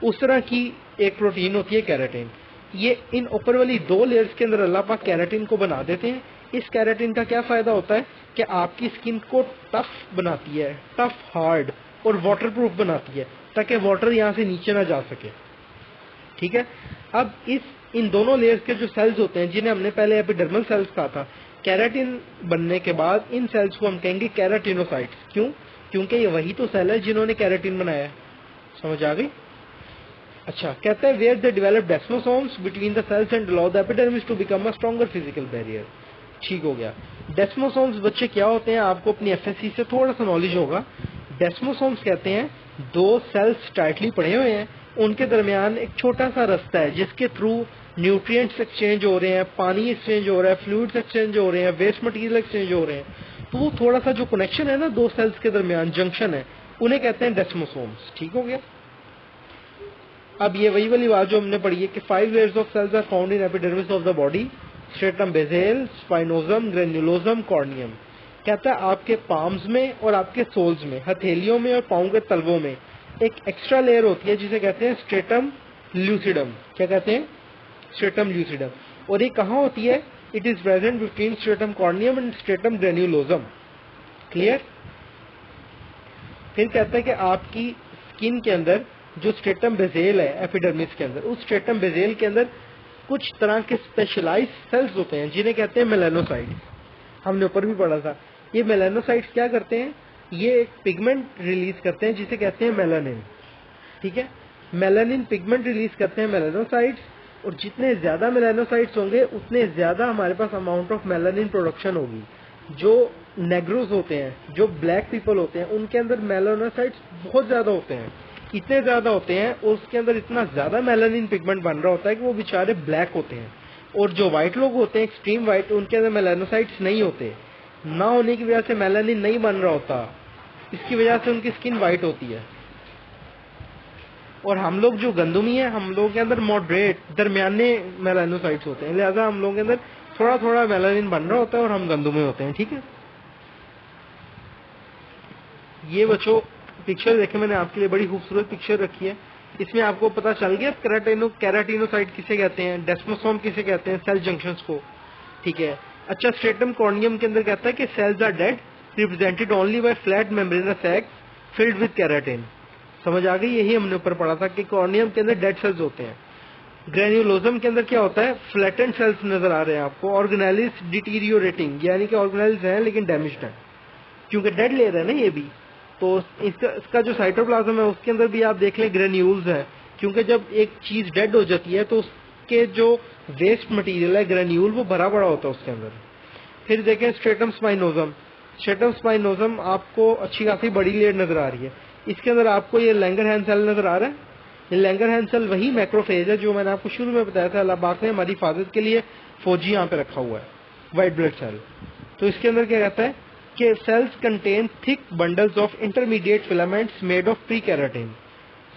उस तरह की एक प्रोटीन होती है केराटिन। ये इन ऊपर वाली दो लेयर्स के अंदर अल्लाह पाक केराटिन को बना देते हैं। इस केराटिन का क्या फायदा होता है कि आपकी स्किन को टफ बनाती है, टफ, हार्ड और वाटरप्रूफ बनाती है, ताकि वाटर यहाँ से नीचे ना जा सके। ठीक है। अब इन दोनों लेयर्स के जो सेल्स होते हैं जिन्हें हमने पहले एपिडर्मल सेल्स कहा था, केराटिन बनने के बाद इन सेल्स को हम कहेंगे केराटिनोसाइट्स। क्यों? क्योंकि ये वही तो सेल है जिन्होंने केराटिन बनाया है। समझ आ गई? अच्छा, कहता है where they develop desmosomes between the cells and allow the epidermis to become a stronger physical barrier. ठीक हो गया। डेस्मोसोम्स बच्चे क्या होते हैं, आपको अपनी एफएससी से थोड़ा सा नॉलेज होगा। डेस्मोसोम्स कहते हैं दो सेल्स टाइटली पड़े हुए हैं, उनके दरमियान एक छोटा सा रास्ता है जिसके थ्रू न्यूट्रिएंट्स एक्सचेंज हो रहे हैं, पानी एक्सचेंज हो रहा है, फ्लूइड्स एक्सचेंज हो रहे हैं, वेस्ट मटेरियल एक्सचेंज हो रहे हैं। तो वो थोड़ा सा जो कनेक्शन है ना दो सेल्स के दरमियान, जंक्शन है, उन्हें कहते हैं डेस्मोसोम्स। ठीक हो गया। अब ये वही वाली बात जो हमने पढ़ी है कि 5 layers of cells are found in epidermis of the body, stratum basale, spinosum, granulosum, corneum। कहता है आपके पाम्स में और आपके सोल्स में, हथेलियों में और पाँव के तलवों में एक एक्स्ट्रा लेयर होती है जिसे कहते हैं स्ट्रेटम ल्यूसिडम। क्या कहते हैं? Stratum lucidum. और ये कहाँ होती है? It is present between stratum corneum and stratum granulosum. Clear? फिर कहता है कि आपकी स्किन के अंदर जो स्ट्रेटम बेसेल है एपिडर्मिस के अंदर, उस स्ट्रेटम बेसेल के अंदर कुछ तरह के स्पेशलाइज्ड सेल्स होते हैं जिन्हें कहते हैं मेलानोसाइट्स। हमने ऊपर भी पढ़ा था। ये मेलानोसाइट्स क्या करते हैं, ये एक पिगमेंट रिलीज करते हैं जिसे कहते हैं मेलानिन। ठीक है, मेलानिन पिगमेंट रिलीज करते हैं मेलानोसाइट्स, और जितने ज्यादा मेलानोसाइट्स होंगे उतने ज्यादा हमारे पास अमाउंट ऑफ मेलानिन प्रोडक्शन होगी। जो नेग्रोस होते हैं, जो ब्लैक पीपल होते हैं, उनके अंदर मेलानोसाइट्स बहुत ज्यादा होते हैं, इतने ज्यादा होते हैं, और उसके अंदर इतना ज्यादा मेलानिन पिगमेंट बन रहा होता है कि वो बेचारे ब्लैक होते हैं। और जो व्हाइट लोग होते हैं, एक्सट्रीम व्हाइट, उनके अंदर मेलानोसाइट्स नहीं होते। ना होने की वजह से मेलानिन नहीं बन रहा होता, इसकी वजह से उनकी स्किन व्हाइट होती है। और हम लोग जो गंदुमी है, हम लोगों के अंदर मॉडरेट दरमियाने मेलानोसाइट्स होते हैं, लिहाजा हम लोगों के अंदर थोड़ा थोड़ा मेलानिन बन रहा होता है और हम गंदुमे होते हैं। ठीक है, ये बच्चों पिक्चर देखे मैंने आपके लिए, बड़ी खूबसूरत पिक्चर रखी है। इसमें आपको पता चल गया कैराटिनोसाइट किसे कहते हैं, डेस्मोसोम किसे कहते हैं, सेल जंक्शंस को। ठीक है, अच्छा, स्ट्रेटम कॉर्नियम के अंदर कहता है कि cells are dead represented only by flat membranous sacs filled with keratin. समझ आ गई, यही हमने ऊपर पढ़ा था कि कॉर्नियम के अंदर डेड सेल्स होते हैं। ग्रेन्युलोजम के अंदर क्या होता है, फ्लैटेंड सेल्स नजर आ रहे हैं आपको, ऑर्गेनेलिस डिटीरियोरेटिंग, यानी कि ऑर्गेनेलिस हैं लेकिन डैमेज्ड है, क्योंकि डेड लेयर है ना ये भी। तो इसका जो साइटोप्लाज्म है उसके अंदर भी आप देख लें ग्रेन्यूल्स है, क्योंकि जब एक चीज डेड हो जाती है तो उसके जो वेस्ट मटेरियल है ग्रेन्यूल, वो भरा पड़ा होता है उसके अंदर। फिर देखें स्ट्रेटम स्पाइनोजम। स्ट्रेटम स्पाइनोजम आपको अच्छी खासी बड़ी लेयर नजर आ रही है। इसके अंदर आपको ये लैंगरहैंस सेल नजर आ रहा है। ये लैंगरहैंस सेल वही मैक्रोफेज है जो मैंने आपको शुरू में बताया था, अल्लाह पाक ने हमारी हिफाजत के लिए फौजी यहाँ पे रखा हुआ है, व्हाइट ब्लड सेल। तो इसके अंदर क्या कहता है कि sales contain thick bundles of intermediate filaments made of pre keratin.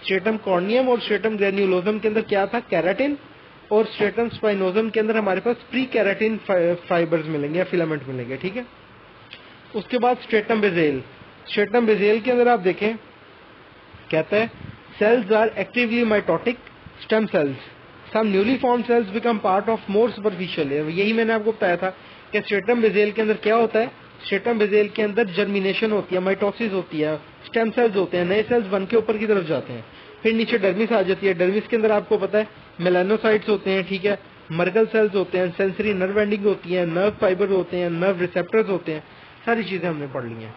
Stratum corneum और स्ट्रेटम ग्रेन्युलोजम के अंदर क्या था, कैराटिन, और स्ट्रेटम स्पाइनोजम के अंदर हमारे पास प्री कैराटिन फाइबर्स मिलेंगे या फिलामेंट मिलेंगे। ठीक है, उसके बाद स्ट्रेटम बेसेल। स्ट्रेटम बेसेल के अंदर आप देखें, कहता है cells are actively mitotic stem cells, some newly form cells become part of more superficial layer. यही मैंने आपको बताया था कि स्ट्रेटम बेसेल के अंदर क्या होता है, स्ट्रेटम बेसेल के अंदर जर्मिनेशन होती है, माइटोसिस होती है, स्टेम सेल्स होते हैं, नए सेल्स बन के ऊपर की तरफ जाते हैं। फिर नीचे डर्मिस आ जाती है। डर्मिस के अंदर आपको पता है मेलानोसाइट्स होते हैं, ठीक है, मर्गल सेल्स होते हैं, सेंसरी नर्व एंडिंग होती है, नर्व फाइबर होते हैं, नर्व रिसेप्टर्स होते हैं, सारी चीजें हमने पढ़ ली हैं।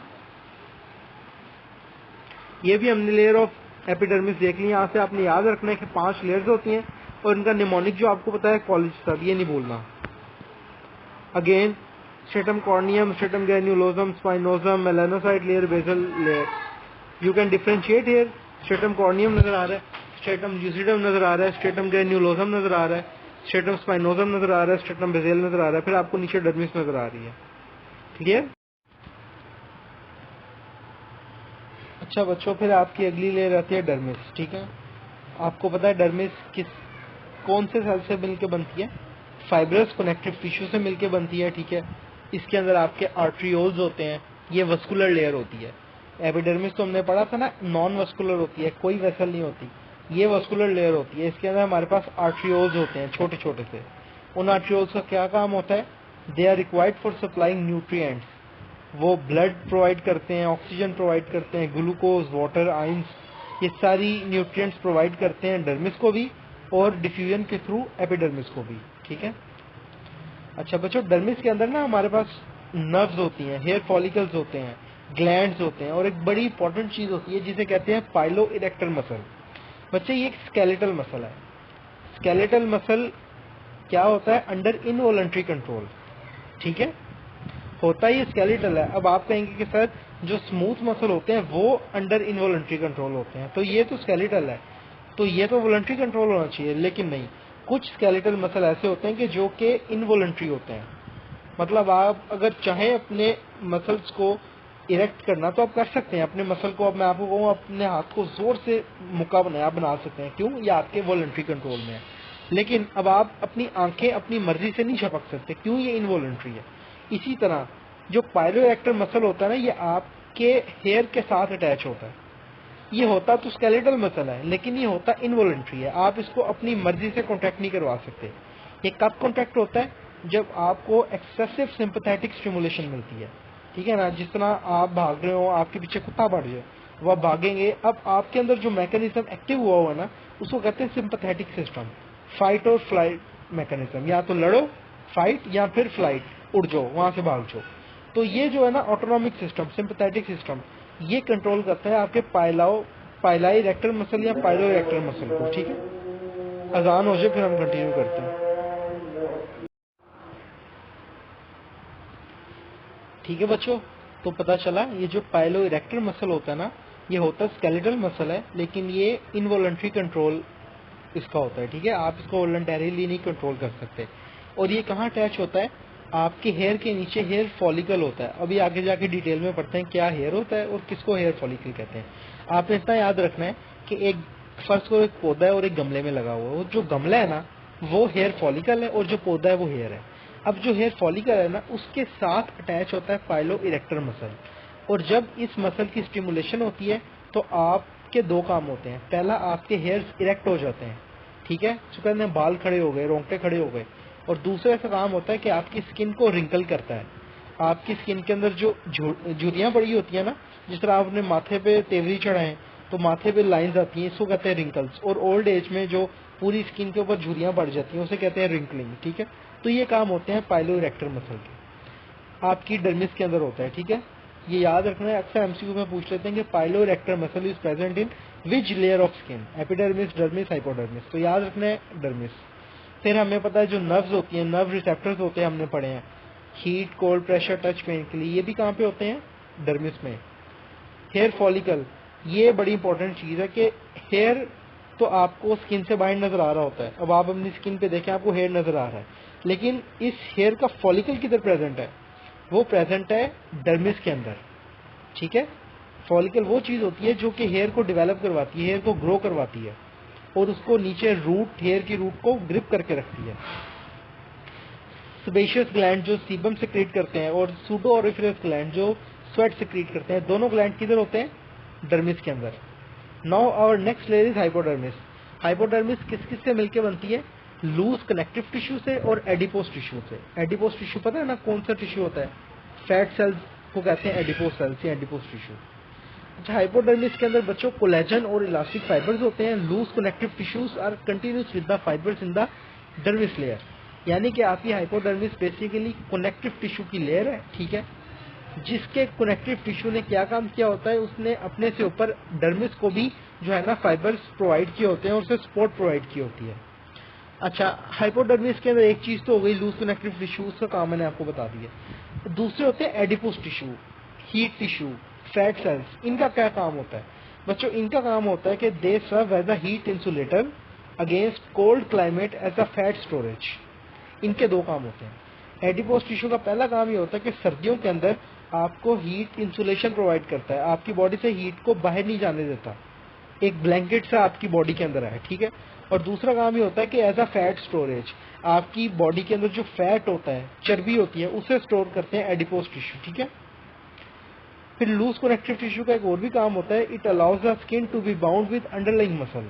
ये भी हमने लेयर ऑफ एपिडर्मिस देख ली। यहाँ से आपने याद रखना है कि 5 लेयर्स होती हैं और इनका निमोनिक जो आपको पता है कॉलेज सब, ये नहीं भूलना। Again stratum corneum, stratum granulosum, spinosum, melanocyte layer, basal layer. You can differentiate here. Stratum corneum नजर आ रहा है, स्ट्रेटम ल्यूसिडम नजर आ रहा है, स्ट्रेटम ग्रेन्युलोजम नजर आ रहा है, स्ट्रेटम स्पाइनोजम नजर आ रहा है, स्ट्रेटम बेसेल नजर आ रहा है, फिर आपको नीचे डर्मिस नजर आ रही है। क्लियर? अच्छा बच्चों, फिर आपकी अगली लेयर आती है डर्मिस। ठीक है, आपको पता है डर्मिस कौन से सेल से मिलकर बनती है, फाइब्रस कनेक्टिव टिश्यू से मिलकर बनती है। ठीक है, इसके अंदर आपके आर्ट्रियोल्स होते हैं, ये वस्कुलर लेयर होती है। एपिडर्मिस तो हमने पढ़ा था ना, नॉन वस्कुलर होती है, कोई वेसल नहीं होती, ये वस्कुलर लेयर होती है। इसके अंदर हमारे पास आर्ट्रियोल्स होते हैं छोटे छोटे से। उन आर्ट्रियोल्स का क्या काम होता है, they are required for supplying nutrients. वो ब्लड प्रोवाइड करते हैं, ऑक्सीजन प्रोवाइड करते हैं, ग्लूकोज, वाटर, आइंस, ये सारी न्यूट्रिएंट्स प्रोवाइड करते हैं डर्मिस को भी, और डिफ्यूजन के थ्रू एपिडर्मिस को भी। ठीक है, अच्छा बच्चों, डर्मिस के अंदर ना हमारे पास नर्व्स होती हैं, हेयर फॉलिकल्स होते हैं, ग्लैंड्स होते हैं, और एक बड़ी इंपॉर्टेंट चीज होती है जिसे कहते हैं पाइलो इरेक्टर मसल। बच्चे ये एक स्केलेटल मसल है। स्केलेटल मसल क्या होता है, अंडर इनवॉलंटरी कंट्रोल। ठीक है, होता ही स्केलेटल है। अब आप कहेंगे कि सर जो स्मूथ मसल होते हैं वो अंडर इनवॉलंटरी कंट्रोल होते हैं, तो ये तो स्केलेटल है, तो ये तो वॉलंटरी कंट्रोल होना चाहिए, लेकिन नहीं। कुछ स्केलेटल मसल ऐसे होते हैं कि जो कि इनवॉलंटरी होते हैं। मतलब आप अगर चाहें अपने मसल्स को इरेक्ट करना तो आप कर सकते हैं अपने मसल को। अब मैं आपको कहूँ अपने हाथ को जोर से मुक्का बनाया, आप बना सकते हैं, क्यों, ये आपके वॉलंटरी कंट्रोल में है। लेकिन अब आप अपनी आंखें अपनी मर्जी से नहीं झपक सकते, क्यों, ये इनवॉलंटरी है। इसी तरह जो पायलोइरेक्टर मसल होता है ना, ये आपके हेयर के साथ अटैच होता है। ये होता तो स्केलेटल मसल है, लेकिन ये होता इनवॉलंटरी है, आप इसको अपनी मर्जी से कॉन्ट्रैक्ट नहीं करवा सकते। ये कब कॉन्ट्रैक्ट होता है, जब आपको एक्सेसिव सिंपैथेटिक स्टिमुलेशन मिलती है। ठीक है ना, जिस तरह आप भाग रहे हो, आपके पीछे कुत्ता बढ़ जाए, वो आप भागेंगे। अब आपके अंदर जो मैकेनिज्म एक्टिव हुआ हुआ है ना, उसको कहते हैं सिंपैथेटिक सिस्टम, फाइट और फ्लाइट मैकेनिज्म। या तो लड़ो, फाइट, या फिर फ्लाइट, उड़ जाओ, वहां से भाग जाओ। तो ये जो है ना ऑटोनॉमिक सिस्टम, सिंपैथेटिक सिस्टम, ये कंट्रोल करता है आपके पाइलाई रेक्टर मसल या पाइलो रेक्टर मसल को। ठीक है, अजान हो जाए फिर हम कंटिन्यू करते हैं। ठीक है बच्चों, तो पता चला ये जो पाइलो इरेक्टर मसल होता है ना, ये होता है स्केलेटल मसल है, लेकिन ये इनवॉलंटरी कंट्रोल इसका होता है। ठीक है, आप इसको वॉलंटरीली नहीं कंट्रोल कर सकते। और ये कहाँ अटैच होता है? आपके हेयर के नीचे हेयर फॉलिकल होता है। अभी आगे जाके डिटेल में पढ़ते हैं क्या हेयर होता है और किसको हेयर फॉलिकल कहते हैं। आपने इतना याद रखना है कि एक फर्स्ट को एक पौधा है और एक गमले में लगा हुआ है। वो जो गमला है ना, वो हेयर फॉलिकल है, और जो पौधा है वो हेयर है। अब जो हेयर फॉलिकल है ना, उसके साथ अटैच होता है पाइलो इरेक्टर मसल। और जब इस मसल की स्टिमुलेशन होती है तो आपके दो काम होते हैं। पहला, आपके हेयर्स इरेक्ट हो जाते हैं। ठीक है, जो कहते हैं बाल खड़े हो गए, रोंगटे खड़े हो गए। और दूसरा ऐसा काम होता है कि आपकी स्किन को रिंकल करता है। आपकी स्किन के अंदर जो झुर्रियां पड़ी होती है ना, जिस तरह आपने माथे पे तेवरी चढ़ाए तो माथे पे लाइंस आती हैं, इसको कहते हैं रिंकल्स। और ओल्ड एज में जो पूरी स्किन के ऊपर झुर्रियां पड़ जाती हैं, उसे कहते हैं रिंकलिंग। ठीक है, तो ये काम होते हैं पाइलो इरेक्टर मसल के, आपकी डर्मिस के अंदर होता है। ठीक है, ये याद रखना है, अक्सर एमसीक्यू में पूछ लेते हैं कि pilo erector muscle is present in which layer of skin, epidermis, dermis, hypodermis. तो याद रखना है डर्मिस। फिर हमें पता है जो नर्व्स होती हैं, नर्व रिसेप्टर्स होते हैं, हमने पढ़े हैं heat, cold, pressure, touch, pain के लिए, ये भी कहाँ पे होते हैं? डर्मिस में। हेयर फॉलिकल, ये बड़ी इंपॉर्टेंट चीज है कि हेयर तो आपको स्किन से बाहर नजर आ रहा होता है। अब आप अपनी स्किन पे देखें, आपको हेयर नजर आ रहा है, लेकिन इस हेयर का फॉलिकल किधर प्रेजेंट है? वो प्रेजेंट है डर्मिस के अंदर। ठीक है, फॉलिकल वो चीज होती है जो कि हेयर को डेवलप करवाती है, हेयर को ग्रो करवाती है, और उसको नीचे रूट, हेयर की रूट को ग्रिप करके रखती है। सेबेशियस ग्लैंड जो सीबम सिक्रीट करते हैं, और सूडो ऑरिफिरस ग्लैंड जो स्वेट सिक्रीट करते हैं, दोनों ग्लैंड किधर होते हैं? डर्मिस के अंदर। Now our next layer is hypodermis. Hypodermis किस किस से मिलकर बनती है? लूज कनेक्टिव टिश्यू से और एडिपोस टिश्यू से। एडिपोस टिश्यू पता है ना कौन सा टिश्यू होता है? फैट सेल्स को कहते हैं एडिपोस सेल्स या एडिपोस टिश्यू। अच्छा, हाइपोडर्मिस के अंदर बच्चों कोलेजन और इलास्टिक फाइबर्स होते हैं। Loose connective tissues are continuous with the fibres in the dermis layer. यानी कि आपकी हाइपोडर्मिस बेसिकली कनेक्टिव टिश्यू की लेयर है। ठीक है, जिसके कनेक्टिव टिश्यू ने क्या काम किया होता है? उसने अपने से ऊपर डर्मिस को भी जो है ना फाइबर्स प्रोवाइड किए होते हैं और उसे सपोर्ट प्रोवाइड की होती है। अच्छा, हाइपोडर्मिस के अंदर एक चीज तो हो गई लूज कनेक्टिव टिश्यू, उसका काम मैंने आपको बता दिया। दूसरे होते हैं adipose tissue, heat tissue, fat cells. इनका क्या काम होता है बच्चों? इनका काम होता है कि they serve as a heat insulator against cold climate as a fat storage. इनके दो काम होते हैं। एडिपोस टिश्यू का पहला काम ये होता है कि सर्दियों के अंदर आपको हीट इंसुलेशन प्रोवाइड करता है, आपकी बॉडी से हीट को बाहर नहीं जाने देता, एक ब्लैंकेट सा आपकी बॉडी के अंदर है। ठीक है, और दूसरा काम ये होता है कि एज अ फैट स्टोरेज, आपकी बॉडी के अंदर जो फैट होता है, चर्बी होती है, उसे स्टोर करते हैं एडिपोस टिश्यू। ठीक है, फिर लूज कनेक्टिव टिश्यू का एक और भी काम होता है, it allows the skin to be bound with underlying muscle.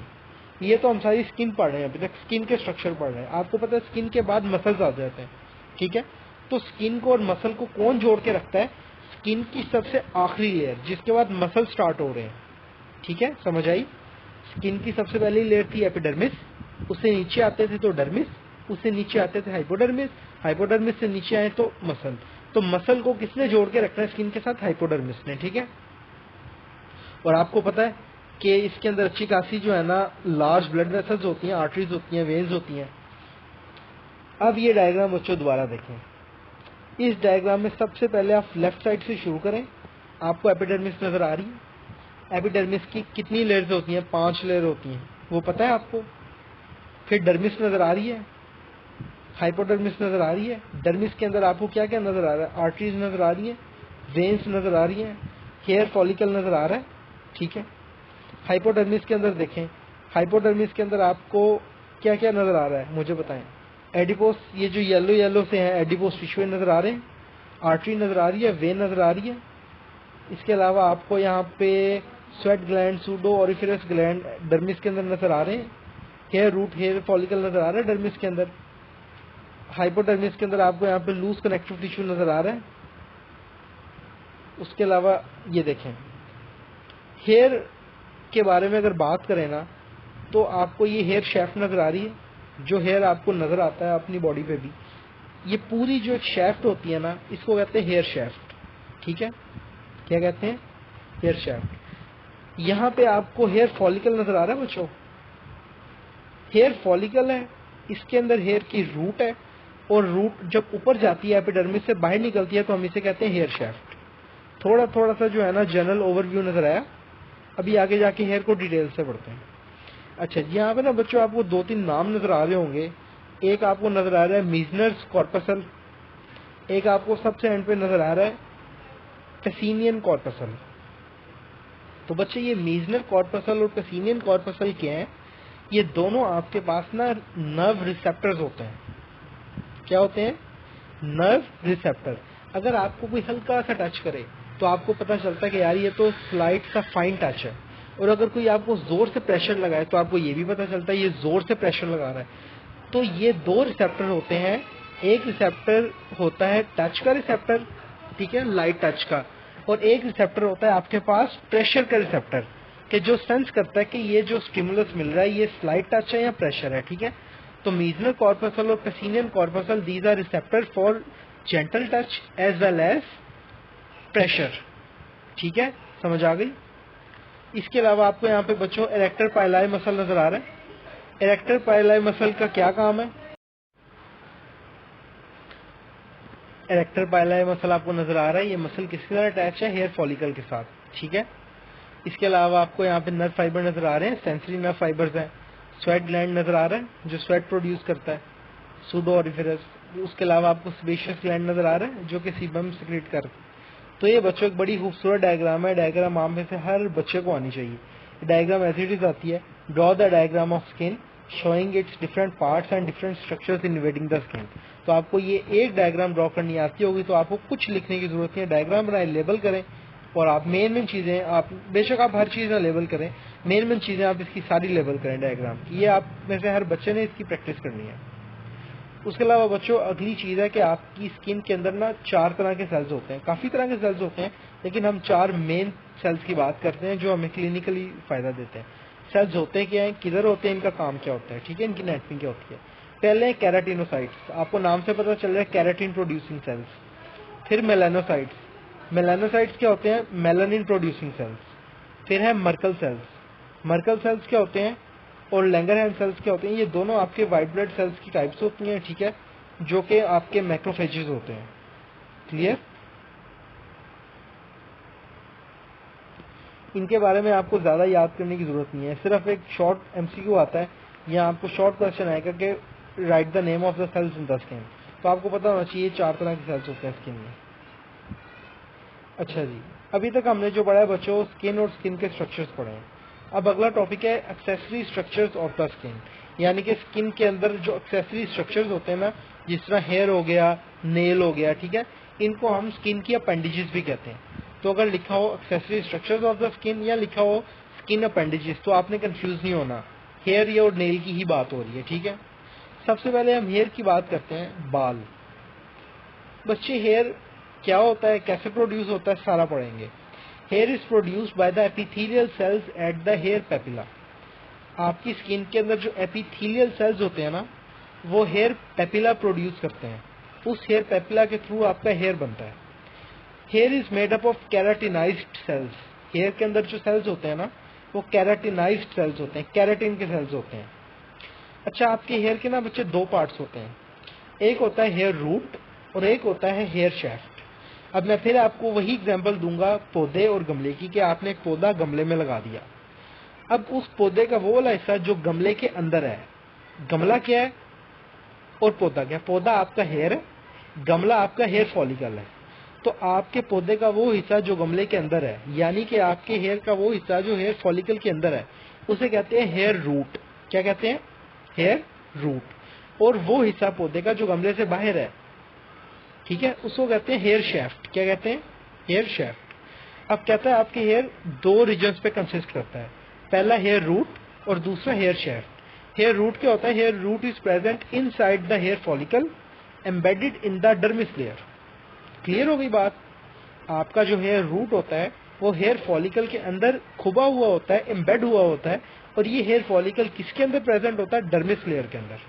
ये तो हम सारी स्किन पढ़ रहे हैं, अभी तक स्किन के स्ट्रक्चर पढ़ रहे हैं। आपको पता है स्किन के बाद मसल्स आ जाते हैं। ठीक है, तो स्किन को और मसल को कौन जोड़ के रखता है? स्किन की सबसे आखिरी लेयर, जिसके बाद मसल स्टार्ट हो रहे हैं। ठीक है, समझ आई? स्किन की सबसे पहली लेयर थी एपिडर्मिस, उससे नीचे आते थे तो डर्मिस, उससे नीचे आते थे हाइपोडर्मिस, हाइपोडर्मिस से नीचे आए तो मसल। तो मसल को किसने जोड़ के रखना है स्किन के साथ? हाइपोडर्मिस ने। ठीक है, और आपको पता है कि इसके अंदर अच्छी खासी जो है ना लार्ज ब्लड वेसल्स होती हैं, आर्टरीज होती हैं, वेन्स होती हैं। अब ये डायग्राम बच्चों दोबारा देखें। इस डायग्राम में सबसे पहले आप लेफ्ट साइड से शुरू करें। आपको एपिडर्मिस नजर आ रही है? एपिडर्मिस की कितनी लेयर्स होती हैं? 5 लेयर होती हैं, वो पता है आपको? फिर डर्मिस नजर आ रही है, हाइपोडर्मिस नजर आ रही है। डर्मिस के अंदर आपको क्या क्या नजर आ रहा है? आर्टरीज नजर आ रही है, वेन्स नजर आ रही है, हेयर फॉलिकल नजर आ रहा है। ठीक है, हाइपोडर्मिस के अंदर देखें, हाइपोडर्मिस के अंदर आपको क्या क्या नजर आ रहा है मुझे बताएं? एडिपोस, ये जो येलो येलो से हैं एडिपोस टिश्यू नजर आ रहे हैं, आर्टरी नजर आ रही है, वेन नजर आ रही है। इसके अलावा आपको यहाँ पे sweat gland, sudoriferous gland dermis के अंदर नजर आ रहे हैं। हेयर रूट, हेयर फॉलिकल नजर आ रहा है डर्मिस के अंदर। हाइपोडर्मिस के अंदर आपको यहाँ पे लूज कनेक्टिव टिश्यू नजर आ रहा है। उसके अलावा ये देखें, हेयर के बारे में अगर बात करें ना, तो आपको ये हेयर शेफ्ट नजर आ रही है, जो हेयर आपको नजर आता है अपनी बॉडी पे भी, ये पूरी जो एक शेफ्ट होती है ना, इसको कहते हैं हेयर शेफ्ट। ठीक है, क्या कहते हैं? Hair shaft. यहाँ पे आपको हेयर फॉलिकल नजर आ रहा है बच्चों, हेयर फॉलिकल है, इसके अंदर हेयर की रूट है, और रूट जब ऊपर जाती है एपिडर्मिस से बाहर निकलती है तो हम इसे कहते हैं हेयर शेफ्ट। थोड़ा थोड़ा सा जो है ना जनरल ओवरव्यू नजर आया, अभी आगे जाके हेयर को डिटेल से पढ़ते हैं। अच्छा जी, यहाँ पे ना बच्चों आपको 2-3 नाम नजर आ रहे होंगे। एक आपको नजर आ रहा है मीजनर्स कॉर्पसल, एक आपको सबसे एंड पे नजर आ रहा है कैसिनियन कॉर्पसल। तो बच्चे ये मीजनर कॉर्पसल और कैसिनियन कॉर्पसल क्या है? ये दोनों आपके पास ना नर्व रिसेप्टर्स होते हैं। क्या होते हैं? Nerve receptor. अगर आपको कोई हल्का सा टच करे तो आपको पता चलता है कि यार ये तो स्लाइट सा फाइन टच है, और अगर कोई आपको जोर से प्रेशर लगाए तो आपको ये भी पता चलता है ये जोर से प्रेशर लगा रहा है। तो ये 2 रिसेप्टर होते हैं। एक रिसेप्टर होता है टच का रिसेप्टर, ठीक है, लाइट टच का, और एक रिसेप्टर होता है आपके पास प्रेशर का रिसेप्टर, कि जो सेंस करता है कि ये जो स्टिमुलस मिल रहा है ये स्लाइट टच है या प्रेशर है। ठीक है, तो मीजनर कॉर्पसल और Pacinian corpuscle, these are receptor for gentle touch as well as pressure. ठीक है, समझ आ गई? इसके अलावा आपको यहाँ पे बच्चों इरेक्टर पाइलाई मसल नजर आ रहा है। इरेक्टर पाइलाई मसल का क्या काम है? इरेक्टर पाइलाई मसल आपको नजर आ रहा है, ये मसल किसके साथ अटैच है? हेयर फॉलिकल के साथ। ठीक है, इसके अलावा आपको यहाँ पे नर्व फाइबर नजर आ रहे हैं, सेंसरी नर्व फाइबर्स हैं। स्वेट ग्लैंड नजर आ रहा है जो स्वेट प्रोड्यूस करता है, सूडो ऑरिफिरस। उसके अलावा आपको सेबेशियस ग्लैंड नजर आ रहा है जो कि सीबम सिक्रेट करता है। तो ये बच्चों एक बड़ी खूबसूरत डायग्राम है, डायग्राम आम में से हर बच्चे को आनी चाहिए। डायग्राम ऐसे इट इज आती है, draw the diagram of skin showing it's different parts and different structures invading the skin. तो आपको ये एक डायग्राम ड्रॉ करनी आती होगी तो आपको कुछ लिखने की जरूरत नहीं है, डायग्राम बनाए, लेबल करें, और आप मेन चीजें, आप बेशक आप हर चीज लेबल करें, मेन चीजें आप इसकी सारी लेबल करें डायग्राम की। ये आप में से हर बच्चे ने इसकी प्रैक्टिस करनी है। उसके अलावा बच्चों अगली चीज है कि आपकी स्किन के अंदर ना 4 तरह के सेल्स होते हैं, काफी तरह के सेल्स होते हैं, लेकिन हम 4 मेन सेल्स की बात करते हैं जो हमें क्लिनिकली फायदा देते हैं। सेल्स होते हैं क्या है, किधर होते हैं, इनका काम क्या होता है, ठीक है, इनकी एनाटॉमी क्या होती है। पहले कैराटिनोसाइट्स, आपको नाम से पता चल रहा है कैराटिन प्रोड्यूसिंग सेल्स। फिर मेलानोसाइट्स, मेलानोसाइट्स क्या होते हैं? Melanin producing sales. फिर है मर्कल सेल्स, मर्कल सेल्स क्या होते हैं? और लैंगरहैंस सेल्स क्या होते हैं? ये दोनों आपके व्हाइट ब्लड सेल्स की टाइप्स होती हैं, ठीक है, जो कि आपके मैक्रोफेजेस होते हैं। क्लियर? इनके बारे में आपको ज्यादा याद करने की जरूरत नहीं है, सिर्फ एक शॉर्ट एमसीक्यू आता है, या आपको शॉर्ट क्वेश्चन आएगा कि write the name of the cells in the skin. तो आपको पता होना चाहिए 4 तरह के सेल्स होते हैं स्किन में। अच्छा जी, अभी तक हमने जो पढ़ा है बच्चों, स्किन और स्किन के स्ट्रक्चर्स पढ़े हैं। अब अगला टॉपिक है accessory structures of the skin, यानी कि स्किन के अंदर जो एक्सेसरी स्ट्रक्चर्स होते हैं ना, जिस तरह हेयर हो गया, नेल हो गया, ठीक है, इनको हम स्किन की अपेंडेजेस भी कहते हैं। तो अगर लिखा हो accessory structures of the skin या लिखा हो स्किन अपेंडेजेस, तो आपने कंफ्यूज नहीं होना, हेयर या और नेल की ही बात हो रही है। ठीक है, सबसे पहले हम हेयर की बात करते हैं। बाल। बच्चे हेयर क्या होता है, कैसे प्रोड्यूस होता है, सारा पढ़ेंगे। Hair is produced by the epithelial cells at the hair papilla. आपकी स्किन के अंदर जो एपिथेलियल सेल्स होते हैं ना, वो हेयर पेपिला प्रोड्यूस करते हैं। उस हेयर पेपिला के थ्रू आपका हेयर बनता है। Hair is made up of keratinized cells. Hair के अंदर जो सेल्स होते हैं ना, वो कैराटिनाइज्ड सेल्स होते हैं, कैराटिन के सेल्स होते हैं। अच्छा, आपके हेयर के ना बच्चे 2 पार्ट्स होते हैं, एक होता है हेयर रूट और एक होता है हेयर शेफ्ट। अब मैं फिर आपको वही एग्जांपल दूंगा पौधे और गमले की, कि आपने एक पौधा गमले में लगा दिया। अब उस पौधे का वो वाला हिस्सा जो गमले के अंदर है, गमला क्या है और पौधा क्या है? पौधा आपका हेयर है, गमला आपका हेयर फॉलिकल है। तो आपके पौधे का वो हिस्सा जो गमले के अंदर है, यानी कि आपके हेयर का वो हिस्सा जो हेयर फॉलिकल के अंदर है, उसे कहते हैं हेयर रूट। क्या कहते हैं? Hair root. और वो हिस्सा पौधे का जो गमले से बाहर है, ठीक है, उसको कहते हैं हेयर शेफ्ट। क्या कहते हैं? Hair shaft. अब कहता है आपके हेयर 2 रीजन्स पे कंसिस्ट करता है, पहला हेयर रूट और दूसरा हेयर शेफ्ट। हेयर रूट क्या होता है? Hair root is present inside the hair follicle embedded in the dermis layer. Clear हो गई बात? आपका जो हेयर रूट होता है वो हेयर फॉलिकल के अंदर खुबा हुआ होता है, एम्बेड हुआ होता है, और ये हेयर फॉलिकल किसके अंदर प्रेजेंट होता है? डर्मिस लेयर के अंदर।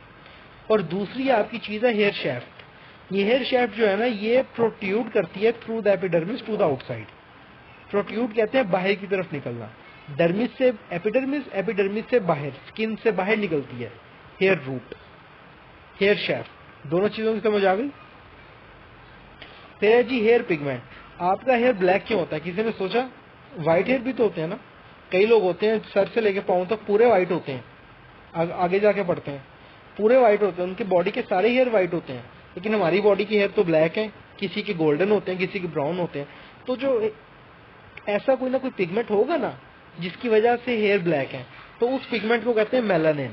और दूसरी आपकी चीज है हेयर शैफ्ट। ये हेयर शैफ्ट जो है ना, ये प्रोट्यूड करती है through the epidermis to the outside. Protrude कहते हैं बाहर की तरफ निकलना। डर्मिस से एपिडर्मिस, एपिडर्मिस से बाहर, स्किन से बाहर निकलती है हेयर रूट, हेयर शैफ्ट। दोनों चीजों की समझ आ गई? फिर है जी हेयर पिगमेंट। आपका हेयर ब्लैक क्यों होता है? किसी ने सोचा? व्हाइट हेयर भी तो होते हैं ना, कई लोग होते हैं सर से लेके पाँव तक पूरे व्हाइट होते हैं, आगे जाके पढ़ते हैं, पूरे व्हाइट होते हैं, उनके बॉडी के सारे हेयर व्हाइट होते हैं। लेकिन हमारी बॉडी के हेयर तो ब्लैक है, किसी के गोल्डन होते हैं, किसी के ब्राउन होते हैं। तो जो ऐसा कोई ना कोई पिगमेंट होगा ना जिसकी वजह से हेयर ब्लैक है, तो उस पिगमेंट को कहते हैं मेलानिन।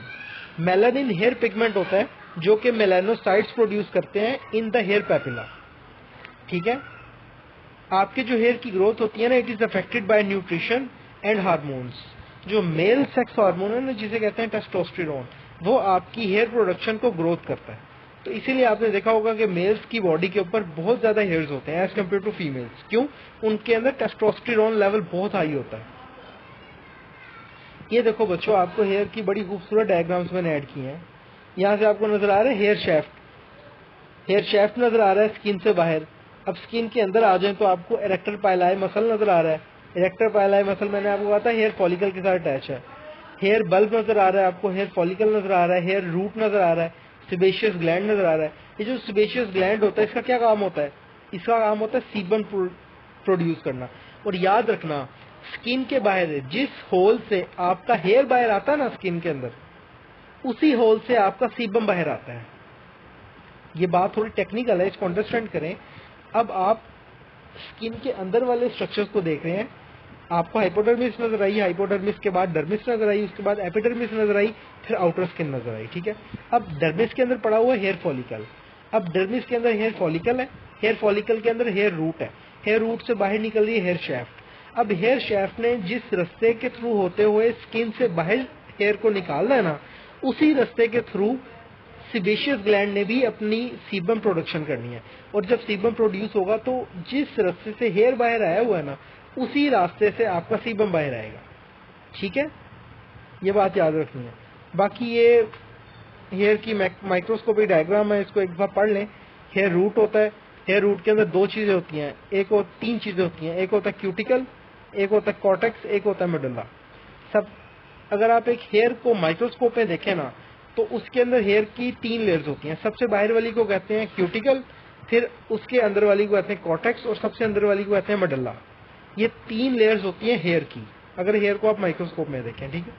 मेलानिन हेयर पिगमेंट होता है जो कि मेलानोसाइट्स प्रोड्यूस करते हैं इन द हेयर पेपिला। ठीक है, आपके जो हेयर की ग्रोथ होती है ना, it is affected by nutrition and hormones. जो मेल सेक्स हार्मोन है ना, जिसे कहते हैं टेस्टोस्टेरोन, वो आपकी हेयर प्रोडक्शन को ग्रोथ करता है। तो इसीलिए आपने देखा होगा कि मेल्स की बॉडी के ऊपर बहुत ज्यादा हेयर्स होते हैं एज कम्पेयर टू फीमेल्स। क्यों? उनके अंदर टेस्टोस्टेरोन लेवल बहुत हाई होता है। ये देखो बच्चों, आपको हेयर की बड़ी खूबसूरत डायग्राम्स मैंने ऐड की हैं। यहाँ से आपको नजर आ रहा है हेयर शैफ्ट, हेयर शैफ्ट नजर आ रहा है स्किन से बाहर। अब स्किन के अंदर आ जाए तो आपको इरेक्टर पाइलाई मसल नजर आ रहा है। इरेक्टर पाइलाई मसल मैंने आपको कहा था हेयर फॉलिकल के साथ अटैच है। हेयर बल्ब नजर आ रहा है आपको, हेयर फॉलिकल नजर आ रहा है, हेयर रूट नजर आ रहा है, सिबेशियस ग्लैंड नजर आ रहा है। ये जो सिबेशियस ग्लैंड होता है, इसका क्या काम होता है? इसका काम होता है सीबम प्रोड्यूस करना। और याद रखना, स्किन के बाहर जिस होल से आपका हेयर बाहर आता है ना स्किन के अंदर, उसी होल से आपका सीबम बाहर आता है। ये बात थोड़ी टेक्निकल है, इसको अंडरस्टैंड करें। अब आप स्किन के अंदर वाले स्ट्रक्चर्स को देख रहे हैं। आपको हाइपोडर्मिस नजर आई, हाइपोडर्मिस के बाद डर्मिस नजर आई, उसके बाद एपिडर्मिस नजर आई, फिर आउटर स्किन नजर आई। ठीक है, अब डर्मिस के अंदर पड़ा हुआ हेयर फॉलिकल। अब डर्मिस के अंदर हेयर फॉलिकल है, हेयर फॉलिकल के अंदर हेयर रूट है, हेयर रूट से बाहर निकल रही है हेयर शैफ्ट। अब हेयर शैफ्ट ने जिस रास्ते के थ्रू होते हुए स्किन से बाहर हेयर को निकालना है ना, उसी रास्ते के थ्रू सिबेशियस ग्लैंड ने भी अपनी सीबम प्रोडक्शन करनी है। और जब सीबम प्रोड्यूस होगा तो जिस रास्ते से हेयर बाहर आया हुआ है ना, उसी रास्ते से आपका सीबम बाहर आएगा। ठीक है, ये बात याद रखनी है। बाकी ये हेयर की माइक्रोस्कोपिक डायग्राम है, इसको एक बार पढ़ लें। हेयर रूट होता है, हेयर रूट के अंदर दो चीजें होती हैं, एक और तीन चीजें होती हैं। एक होता है क्यूटिकल, एक होता है कॉर्टेक्स, एक होता है मेडुला। सब अगर आप एक हेयर को माइक्रोस्कोप में देखें ना, तो उसके अंदर हेयर की तीन लेयर्स होती हैं। सबसे बाहर वाली को कहते हैं क्यूटिकल, फिर उसके अंदर वाली को कहते हैं कॉर्टेक्स, और सबसे अंदर वाली को कहते हैं मेडुला। ये तीन लेयर्स होती हैं हेयर की, अगर हेयर को आप माइक्रोस्कोप में देखें। ठीक है,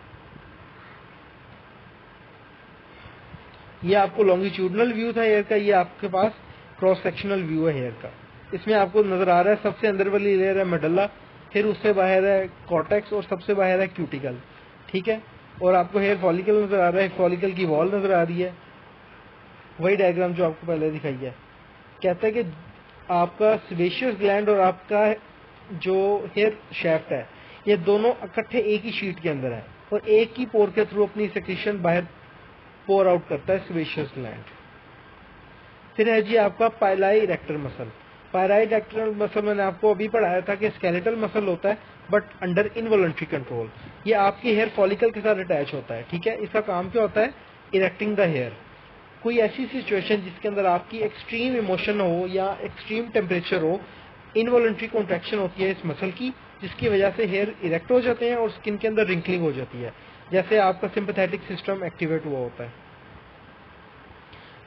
ये आपको लॉन्गिट्यूडनल व्यू था हेयर का, ये आपके पास क्रॉस सेक्शनल व्यू है हेयर का। इसमें आपको नजर आ रहा है सबसे अंदर वाली लेयर है मेडुला, फिर उससे बाहर है कॉर्टेक्स, और सबसे बाहर है क्यूटिकल। ठीक है, और आपको हेयर फॉलिकल नजर आ रहा है, फॉलिकल की वॉल नजर आ रही है, वही डायग्राम जो आपको पहले दिखाई है। कहता है कि आपका सिबेशियस ग्लैंड और आपका जो हेयर शैफ्ट है, ये दोनों इकट्ठे एक ही शीट के अंदर है, और एक ही पोर के थ्रू अपनी सेक्रेशन बाहर पोर आउट करता है सिबेशियस ग्लैंड। फिर है जी आपका पाइलाई इरेक्टर मसल। पाइलाई इरेक्टर मसल मैंने आपको अभी पढ़ाया था कि स्केलेटल मसल होता है, बट अंडर इनवॉलंटरी कंट्रोल। ये आपके हेयर फॉलिकल के साथ अटैच होता है। ठीक है, इसका काम क्या होता है? Erecting the hair. कोई ऐसी सिचुएशन जिसके अंदर आपकी एक्सट्रीम इमोशन हो या एक्सट्रीम टेम्परेचर हो, इनवॉलंटरी कॉन्ट्रैक्शन होती है इस मसल की, जिसकी वजह से हेयर इरेक्ट हो जाते हैं और स्किन के अंदर रिंकलिंग हो जाती है, जैसे आपका सिंपैथेटिक सिस्टम एक्टिवेट हुआ होता है।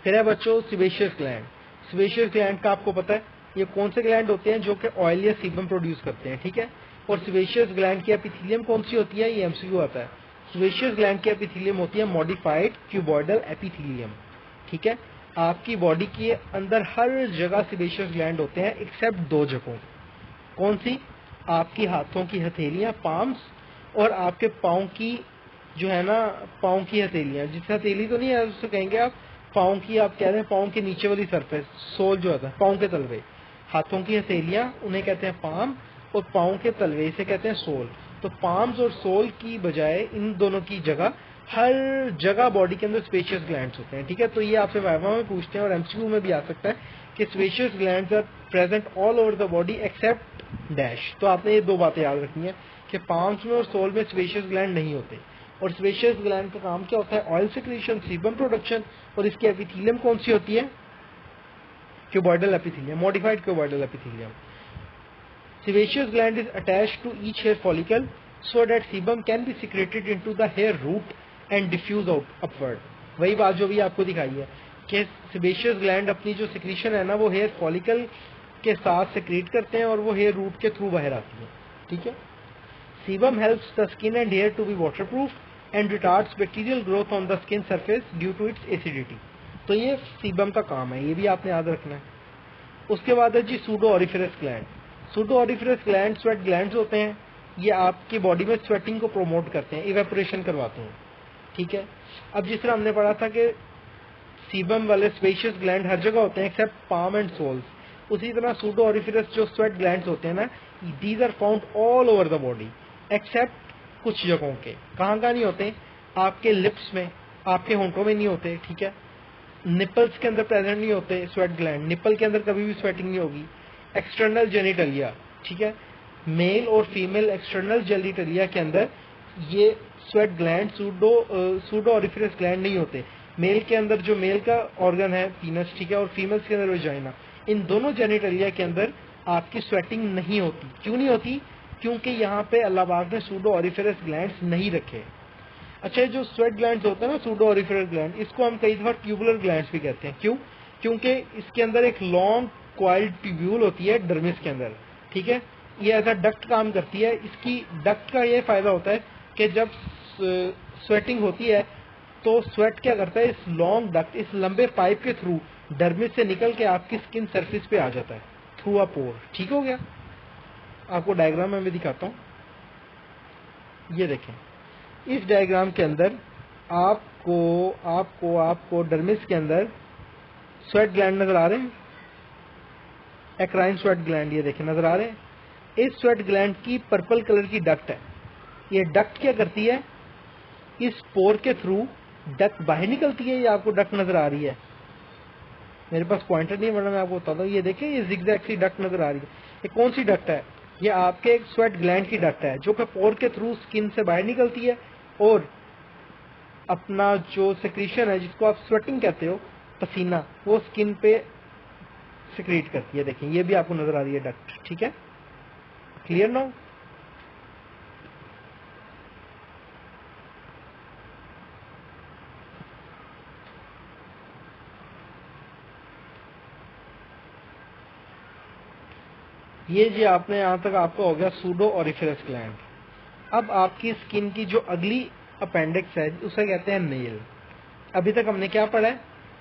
फिर है बच्चों सिबेशियस ग्लैंड। सिबेशियस ग्लैंड का आपको पता है ये कौन से ग्लैंड होते हैं जो कि ऑयल या सीबम प्रोड्यूस करते हैं। ठीक है, और सिबेशियस ग्लैंड की एपिथेलियम कौन सी होती है? ये एमसीक्यू आता है। सिबेशियस ग्लैंड की एपिथेलियम होती है मॉडिफाइड क्यूबॉइडल एपिथेलियम। ठीक है, आपकी बॉडी के अंदर हर जगह सिबेशियस ग्लैंड होते हैं एक्सेप्ट दो जगहों। कौन सी? आपकी हाथों की हथेलियां, पाम्स, और आपके पाँव की जो है ना, पाँव की हथेलियां। जिस हथेली तो नहीं है उससे कहेंगे आप पाँव की, आप कह रहे हैं पाँव के नीचे वाली सरफेस, सोल जो होता है पाँव के तलवे। हाथों की हथेलियां उन्हें कहते हैं पाम, और पाँव के तलवे से कहते हैं सोल। तो पाम्स और सोल की बजाय इन दोनों की जगह हर जगह बॉडी के अंदर स्पेशियस ग्लैंड्स होते हैं। ठीक है, तो ये आपसे वाइवा में पूछते हैं और एमसीक्यू में भी आ सकता है कि sebaceous glands are present all over the body except dash. तो आपने ये दो बातें याद रखनी है कि पाम्स में और सोल में स्पेशियस ग्लैंड नहीं होते। और स्पेशियस ग्लैंड का काम क्या होता है? Oil secretion, sebum production. और इसकी एपिथेलियम कौन सी होती है? Cuboidal epithelium, modified cuboidal epithelium. Sebaceous gland is attached to each hair follicle so that sebum can be secreted into the hair root and diffuse out upward। वही बात जो भी आपको दिखाई है कि sebaceous gland अपनी जो secretion है ना वो hair follicle के साथ secrete करते हैं और वो hair root के थ्रू बाहर आती है। ठीक है। Sebum helps the skin and hair to be waterproof and retards bacterial growth on the skin surface due to its acidity। तो ये sebum का काम है, ये भी आपने याद रखना है। उसके बाद है जी sudoriferous gland. Sudoriferous gland sweat glands होते हैं, ये आपकी बॉडी में स्वेटिंग को प्रोमोट करते हैं, इवेपोरेशन करवाते हैं। ठीक है। अब जिस तरह हमने पढ़ा था कि सीबम वाले स्पेशियस ग्लैंड हर जगह होते हैं एक्सेप्ट पाम एंड सोल्स, उसी तरह सूडो ऑरिफेरस जो स्वेट ग्लैंड्स होते हैं ना, these are found all over the body except कुछ जगहों के। कहाँ नहीं होते? आपके लिप्स में, आपके होंठों में नहीं होते। ठीक है। निपल्स के अंदर प्रेजेंट नहीं होते स्वेट ग्लैंड, निपल के अंदर कभी भी स्वेटिंग नहीं होगी। एक्सटर्नल जेनिटलिया, ठीक है, मेल और फीमेल एक्सटर्नल जेनिटलिया के अंदर ये sweat gland sudoriferous gland नहीं होते। मेल के अंदर जो मेल का ऑर्गन है पीनस, ठीक है, और फीमेल्स के अंदर वेजाइना, इन दोनों जेनिटलिया के अंदर आपकी स्वेटिंग नहीं होती। क्यों नहीं होती? क्योंकि यहाँ पे अल्लाह पाक ने सूडो ऑरिफेरस ग्लैंड्स नहीं रखे। अच्छा, जो स्वेट ग्लैंड्स होते हैं ना सूडो ऑरिफेरस ग्लैंड, इसको हम कई दफा ट्यूबुलर ग्लैंड्स भी कहते हैं। क्यों? क्योंकि इसके अंदर एक लॉन्ग क्वाइल्ड ट्यूब्यूल होती है डर्मिस के अंदर। ठीक है। ये ऐसा डक्ट काम करती है। इसकी डक्ट का ये फायदा होता है कि जब स्वेटिंग होती है तो स्वेट क्या करता है, इस लॉन्ग डक्ट, इस लंबे पाइप के थ्रू डर्मिस से निकल के आपकी स्किन सरफेस पे आ जाता है थ्रू अ पोर। ठीक हो गया। आपको डायग्राम में भी दिखाता हूँ, ये देखें। इस डायग्राम के अंदर आपको डर्मिस के अंदर स्वेट ग्लैंड नजर आ रहे हैं, एक्राइन स्वेट ग्लैंड, ये देखें नजर आ रहे हैं। इस स्वेट ग्लैंड की पर्पल कलर की डक्ट है। ये डक्ट क्या करती है, इस पोर के थ्रू डक्ट बाहर निकलती है। ये आपको डक्ट नजर आ रही है, मेरे पास पॉइंटर नहीं वरना मैं आपको बताता हूँ। ये देखें, ये जिगजैग सी डक्ट नजर आ रही है। ये कौन सी डक्ट है? ये आपके एक स्वेट ग्लैंड की डक्ट है जो कि पोर के थ्रू स्किन से बाहर निकलती है और अपना जो सिक्रीशन है जिसको आप स्वेटिंग कहते हो, पसीना, वो स्किन पे सिक्रीट करती है। देखें, ये भी आपको नजर आ रही है डक्ट। ठीक है, क्लियर नाउ? ये जी आपने यहां तक आपका हो गया सूडो ऑरिफेरस ग्लैंड। अब आपकी स्किन की जो अगली अपेंडिक्स है उसे कहते हैं नेल। अभी तक हमने क्या पढ़ा है?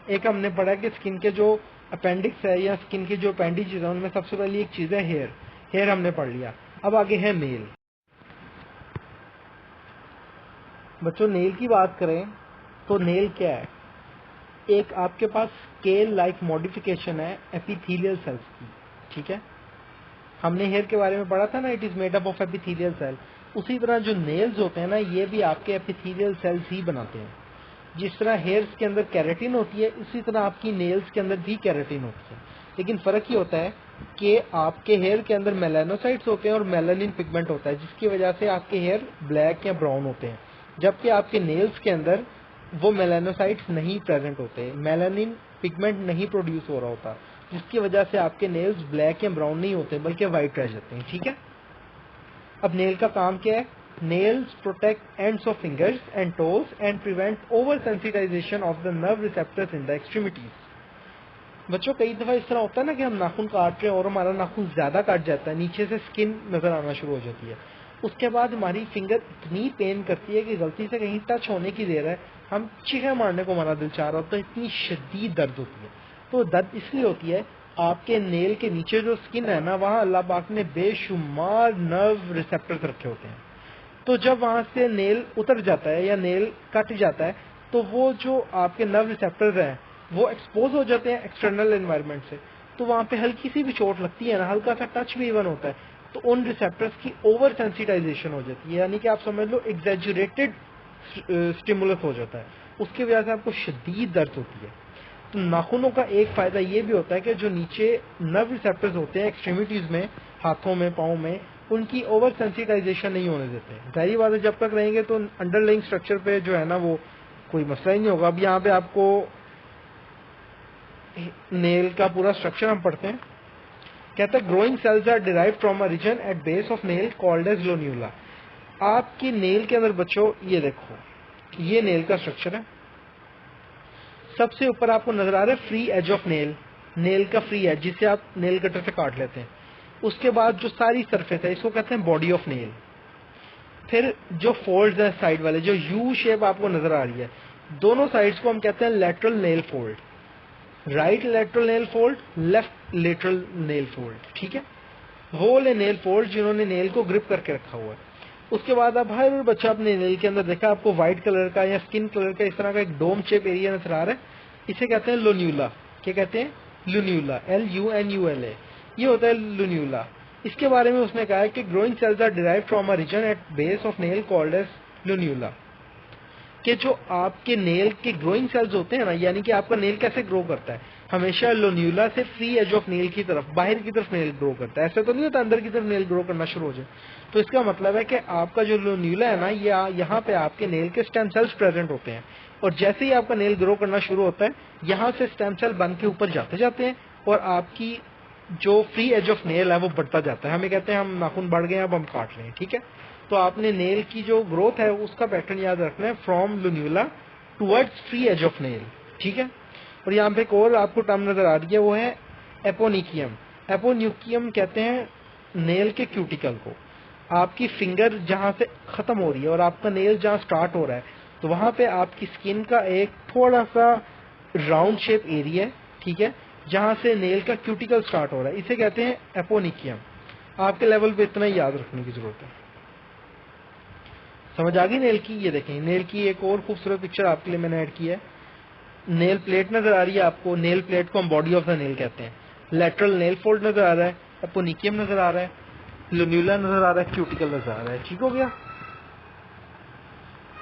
एक हमने पढ़ा कि स्किन के जो अपेंडिक्स है या स्किन की जो अपेंडिजेस है उनमें सबसे पहली एक चीज है हेयर। हेयर हमने पढ़ लिया। अब आगे है नेल। बच्चों, नेल की बात करें तो नेल क्या है? एक आपके पास स्केल लाइक मॉडिफिकेशन है एपिथेलियल सेल्स की। ठीक है, हमने हेयर के बारे में पढ़ा था ना, it is made up of epithelial cell. उसी तरह जो नेल्स होते हैं ना, ये भी आपके एपिथेलियल सेल्स ही बनाते हैं। जिस तरह हेयर्स के अंदर कैरेटिन होती है, उसी तरह आपकी नेल्स के अंदर भी कैरेटिन होती है। लेकिन फर्क ये होता है कि आपके हेयर के अंदर मेलानोसाइट्स होते हैं और मेलानिन पिगमेंट होता है, जिसकी वजह से आपके हेयर ब्लैक या ब्राउन होते हैं। जबकि आपके नेल्स के अंदर वो मेलानोसाइट्स नहीं प्रेजेंट होते, मेलानिन पिगमेंट नहीं प्रोड्यूस हो रहा होता, जिसकी वजह से आपके नेल्स ब्लैक या ब्राउन नहीं होते बल्कि व्हाइट रह जाते हैं। ठीक है। अब नेल का काम क्या है? Nails protect ends of fingers and toes and prevent over sensitization of the nerve receptors in the extremities. बच्चों, कई दफा इस तरह होता है ना कि हम नाखून काट रहे हैं और हमारा नाखून ज्यादा काट जाता है, नीचे से स्किन नजर आना शुरू हो जाती है। उसके बाद हमारी फिंगर इतनी पेन करती है कि गलती से कहीं टच होने की देर है, हम चीखे मारने को हमारा दिल चाह रहा होता है, इतनी शदीद दर्द होती है। तो दर्द इसलिए होती है, आपके नेल के नीचे जो स्किन है ना, वहाँ अल्लाह पाक ने बेशुमार नर्व रिसेप्टर्स रखे होते हैं। तो जब वहां से नेल उतर जाता है या नेल कट जाता है, तो वो जो आपके नर्व रिसेप्टर्स हैं वो एक्सपोज हो जाते हैं एक्सटर्नल एनवायरनमेंट से। तो वहां पे हल्की सी भी चोट लगती है ना, हल्का सा टच भी इवन होता है, तो उन रिसेप्टर्स की ओवर सेंसिटाइजेशन हो जाती है, यानी कि आप समझ लो एग्जैजुरेटेड स्टिमुलस हो जाता है। उसकी वजह से आपको शदीद दर्द होती है। तो नाखूनों का एक फायदा ये भी होता है कि जो नीचे नर्व रिसेप्टर्स होते हैं एक्सट्रीमिटीज में, हाथों में, पाँव में, उनकी ओवर सेंसिटाइजेशन नहीं होने देते। जाहिर बात है जब तक रहेंगे तो अंडरलाइंग स्ट्रक्चर पे जो है ना वो कोई मसला ही नहीं होगा। अब यहाँ पे आपको नेल का पूरा स्ट्रक्चर हम पढ़ते हैं। कहता है growing cells are derived from a region at base of nail called as lunula. आपकी नेल के अंदर बच्चों ये देखो, ये नेल का स्ट्रक्चर है। सबसे ऊपर आपको नजर आ रहा है free edge of nail, nail का फ्री एज जिसे आप नेल कटर से काट लेते हैं। उसके बाद जो सारी सरफेस है इसको कहते हैं बॉडी ऑफ नेल। फिर जो फोल्ड्स है साइड वाले, जो यू शेप आपको नजर आ रही है, दोनों साइड्स को हम कहते हैं lateral nail fold. Right lateral nail fold, left lateral nail fold, ठीक है। होल ए नेल फोल्ड जिन्होंने नेल को ग्रिप करके रखा हुआ है। उसके बाद अब हर बच्चा अपने नेल के अंदर देखा आपको व्हाइट कलर का या स्किन कलर का इस तरह का एक डोम शेप एरिया नजर आ रहा है, इसे कहते हैं लोन्यूला। क्या कहते हैं? लोन्यूला, LUNULA, ये होता है लोन्यूला। इसके बारे में उसने कहा है कि growing cells are derived from a region at base of nail called as lunula. कि जो आपके नेल के ग्रोइंग सेल्स होते हैं ना, यानी कि आपका नेल कैसे ग्रो करता है, हमेशा लोन्यूला से फ्री एज ऑफ नेल की तरफ, बाहर की तरफ नेल ग्रो करता है। ऐसा तो नहीं होता अंदर की तरफ नेल ग्रो करना शुरू हो जाए। तो इसका मतलब है कि आपका जो लोन्यूला है ना, यहाँ पे आपके नेल के स्टेम सेल्स प्रेजेंट होते हैं, और जैसे ही आपका नेल ग्रो करना शुरू होता है यहाँ से स्टेम सेल बन के ऊपर जाते जाते हैं और आपकी जो फ्री एज ऑफ नेल है वो बढ़ता जाता है। हमें कहते हैं हम नाखून बढ़ गए अब हम काट रहे हैं, ठीक है। तो आपने नेल की जो ग्रोथ है उसका पैटर्न याद रखना है, from lunula towards free edge of nail, ठीक है। और यहाँ पे एक और आपको टर्म नजर आ रही है, वो है एपोनिकियम। एपोन्यूकियम कहते हैं नेल के क्यूटिकल को। आपकी फिंगर जहां से खत्म हो रही है और आपका नेल जहां स्टार्ट हो रहा है, तो वहां पे आपकी स्किन का एक थोड़ा सा राउंड शेप एरिया है, ठीक है, जहां से नेल का क्यूटिकल स्टार्ट हो रहा है, इसे कहते हैं एपोनिकियम। आपके लेवल पे इतना ही याद रखने की जरूरत है। समझ आ गई नेल की? ये देखें नेल की एक और खूबसूरत पिक्चर आपके लिए मैंने ऐड की है। नेल प्लेट नजर आ रही है आपको, नेल प्लेट को हम बॉडी ऑफ द नेल कहते हैं। लेटरल नेल फोल्ड नजर आ रहा है, एपोनिकियम नजर आ रहा है, लोन्यूला नजर आ रहा है, क्यूटिकल नजर आ रहा है, ठीक हो गया।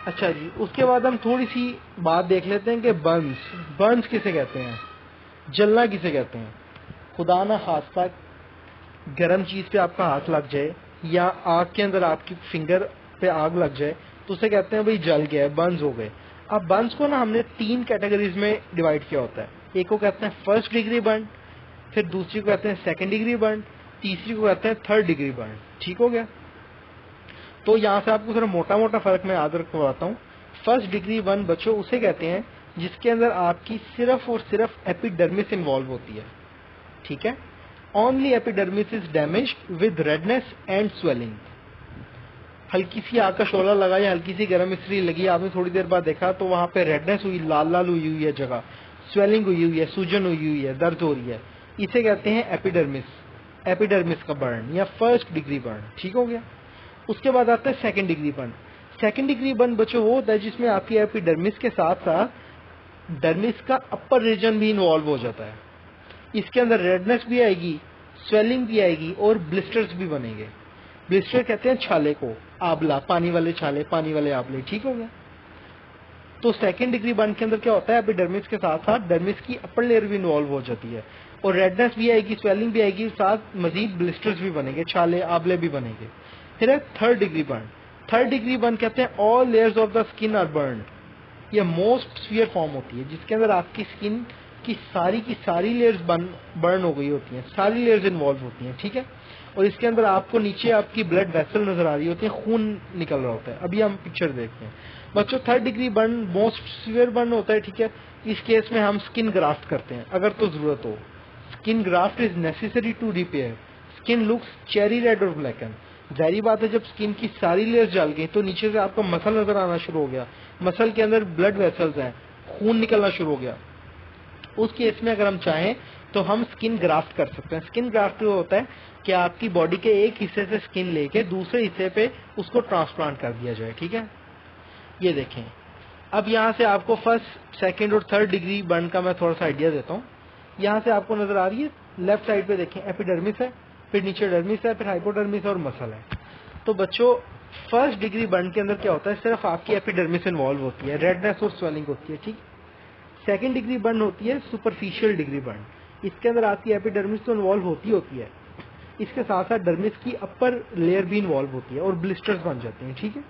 अच्छा जी, उसके बाद हम थोड़ी सी बात देख लेते हैं कि बर्न्स किसे कहते हैं, जलना किसे कहते हैं। खुदा ना खास्ता गर्म चीज पे आपका हाथ लग जाए या आग के अंदर आपकी फिंगर पे आग लग जाए तो उसे कहते हैं भाई जल गया है, बर्न्स हो गए। अब बर्न्स को ना हमने 3 कैटेगरीज में डिवाइड किया होता है। एक को कहते हैं फर्स्ट डिग्री बर्न, फिर दूसरी को कहते हैं सेकंड डिग्री बर्न, तीसरी को कहते हैं थर्ड डिग्री बर्न, ठीक हो गया। तो यहाँ से आपको थोड़ा मोटा मोटा फर्क मैं याद रखवाता हूँ। फर्स्ट डिग्री बर्न बच्चों उसे कहते हैं जिसके अंदर आपकी सिर्फ और सिर्फ एपिडर्मिस इन्वॉल्व होती है, ठीक है। Only epidermis is damaged with redness and swelling. हल्की सी आग का शोला लगा या हल्की सी गर्म इस्त्री लगी, आपने थोड़ी देर बाद देखा तो वहां पे रेडनेस हुई, लाल लाल हुई है जगह, स्वेलिंग हुई है, सूजन हुई है, दर्द हो रही है, इसे कहते हैं एपिडर्मिस, एपिडर्मिस का बर्न या फर्स्ट डिग्री बर्न, ठीक हो गया। उसके बाद आता है second degree burn. Second degree burn बच्चों वो होता है जिसमें आपकी एपिडर्मिस के साथ साथ डर्मिस का अपर रीजन भी इन्वॉल्व हो जाता है। इसके अंदर रेडनेस भी आएगी, स्वेलिंग भी आएगी और ब्लिस्टर्स भी बनेंगे। ब्लिस्टर कहते हैं छाले को, आबला, पानी वाले छाले, पानी वाले आबले, ठीक हो गया। तो सेकंड डिग्री बर्न के अंदर क्या होता है, एपिडर्मिस के साथ साथ डर्मिस की अपर लेयर भी इन्वॉल्व हो जाती है और रेडनेस भी आएगी, स्वेलिंग भी आएगी, साथ मजीद ब्लिस्टर्स भी बनेंगे, छाले आबले भी बनेंगे। फिर है third degree burn. Third degree burn कहते हैं all layers of the skin are burn. ये मोस्ट सीवियर फॉर्म होती है जिसके अंदर आपकी स्किन की सारी लेयर्स बर्न हो गई होती हैं, सारी लेयर्स इन्वॉल्व होती हैं, ठीक है। और इसके अंदर आपको नीचे आपकी ब्लड वेसल नजर आ रही होती है, खून निकल रहा होता है। अभी हम पिक्चर देखते हैं बच्चों। Third degree burn most severe burn होता है, ठीक है। इस केस में हम स्किन ग्राफ्ट करते हैं अगर तो जरूरत हो। Skin graft is necessary to repair skin looks cherry red और ब्लैकन। जाहिर बात है जब स्किन की सारी लेयर्स जल गई तो नीचे से आपका मसल नजर आना शुरू हो गया, मसल के अंदर ब्लड वेसल्स हैं, खून निकलना शुरू हो गया। उस केस में अगर हम चाहें तो हम स्किन ग्राफ्ट कर सकते हैं। स्किन ग्राफ्ट जो होता है कि आपकी बॉडी के एक हिस्से से स्किन लेके दूसरे हिस्से पे उसको ट्रांसप्लांट कर दिया जाए, ठीक है। ये देखें, अब यहाँ से आपको फर्स्ट, सेकंड और थर्ड डिग्री बर्न का मैं थोड़ा सा आइडिया देता हूँ। यहाँ से आपको नजर आ रही है लेफ्ट साइड पे देखें एपिडर्मिस है, फिर नीचे डर्मिस है, फिर हाइपोडर्मिस और मसल है। तो बच्चों फर्स्ट डिग्री बर्न के अंदर क्या होता है, सिर्फ आपकी एपिडर्मिस इन्वॉल्व होती है, रेडनेस और स्वेलिंग होती है, ठीक। सेकंड डिग्री बर्न होती है सुपरफिशियल डिग्री बर्न। इसके अंदर आपकी एपिडर्मिस तो इन्वॉल्व होती है इसके साथ साथ डर्मिस की अपर लेयर भी इन्वॉल्व होती है और ब्लिस्टर्स बन जाते हैं, ठीक है।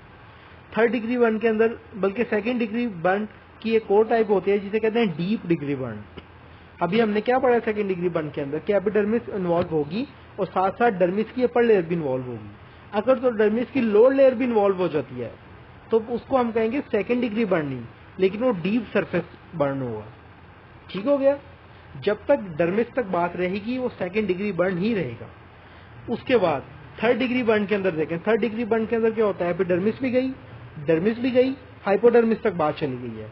थर्ड डिग्री बर्न के अंदर, बल्कि सेकेंड डिग्री बर्न की एक और टाइप होती है जिसे कहते हैं डीप डिग्री बर्न। अभी हमने क्या पढ़ा सेकेंड डिग्री बर्न के अंदर कि एपिडर्मिस इन्वॉल्व होगी और साथ साथ डर्मिस की अपर लेयर भी इन्वॉल्व होगी। अगर तो डर्मिस की लोअर लेयर भी इन्वॉल्व हो जाती है तो उसको हम कहेंगे सेकेंड डिग्री बर्न नहीं, लेकिन वो डीप सरफेस बर्न होगा, ठीक हो गया। जब तक डर्मिस तक बात रहेगी वो सेकेंड डिग्री बर्न ही रहेगा। उसके बाद थर्ड डिग्री बर्न के अंदर देखें, थर्ड डिग्री बर्न के अंदर क्या होता है, एपिडर्मिस भी गई, डर्मिस भी गई, हाइपोडर्मिस तक बात चली गई है।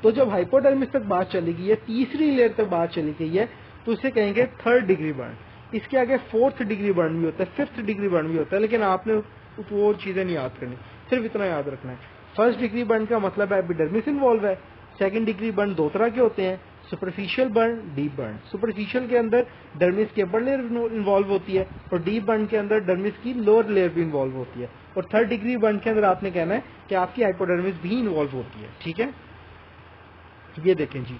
तो जब हाइपोडर्मिस तक बात चली गई है, तीसरी लेयर तक बात चली गई है, तो इसे कहेंगे थर्ड डिग्री बर्न। इसके आगे फोर्थ डिग्री बर्न भी होता है, फिफ्थ डिग्री बर्न भी होता है, लेकिन आपने वो चीजें नहीं याद करनी, सिर्फ इतना याद रखना है। फर्स्ट डिग्री बर्न का मतलब है एपिडर्मिस इन्वॉल्व है। सेकंड डिग्री बर्न दो तरह के होते हैं, superficial burn, deep burn. Superficial के अंदर डर्मिस की अपर लेयर इन्वॉल्व होती है और डीप बर्न के अंदर डर्मिस की लोअर लेयर भी इन्वॉल्व होती है। और थर्ड डिग्री बर्न के अंदर आपने कहना है कि आपकी हाइपोडर्मिस भी इन्वॉल्व होती है, ठीक है। ये देखें जी,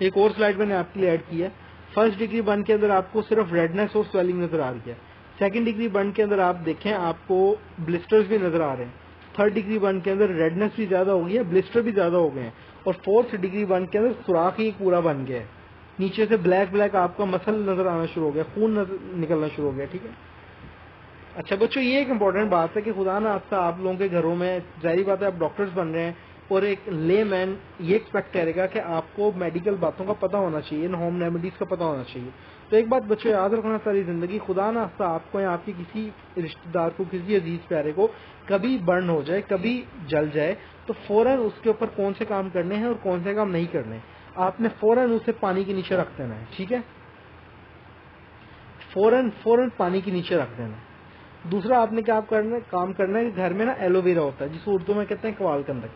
एक और स्लाइड मैंने आपके लिए ऐड की है। फर्स्ट डिग्री बर्न के अंदर आपको सिर्फ रेडनेस और स्वेलिंग नजर आ रही है। सेकंड डिग्री बर्न के अंदर आप देखें आपको ब्लिस्टर्स भी नजर आ रहे हैं। थर्ड डिग्री बर्न के अंदर रेडनेस भी ज्यादा हो गई है, ब्लिस्टर भी ज्यादा हो गए हैं। और फोर्थ डिग्री बर्न के अंदर सुराख ही पूरा बन गया है, नीचे से ब्लैक ब्लैक आपका मसल नजर आना शुरू हो गया, खून निकलना शुरू हो गया, ठीक है। अच्छा बच्चों, ये एक इम्पोर्टेंट बात है कि खुदा ना खास्ता आप लोगों के घरों में, जाहिर बात है आप डॉक्टर्स बन रहे हैं और एक लेमैन ये एक्सपेक्ट करेगा कि आपको मेडिकल बातों का पता होना चाहिए, होम रेमेडीज का पता होना चाहिए। तो एक बात बच्चों याद रखना, सारी जिंदगी खुदा ना खास्ता आपको या आपके किसी रिश्तेदार को, किसी अजीज प्यारे को कभी बर्न हो जाए, कभी जल जाए, तो फौरन उसके ऊपर कौन से काम करने हैं और कौन से काम नहीं करने, आपने फौरन उसे पानी के नीचे रख देना है, ठीक है। फौरन पानी के नीचे रख देना है। दूसरा आपने क्या काम करना है कि घर में ना एलोवेरा होता है जिसे उर्दू में कहते हैं कवाल कंदक,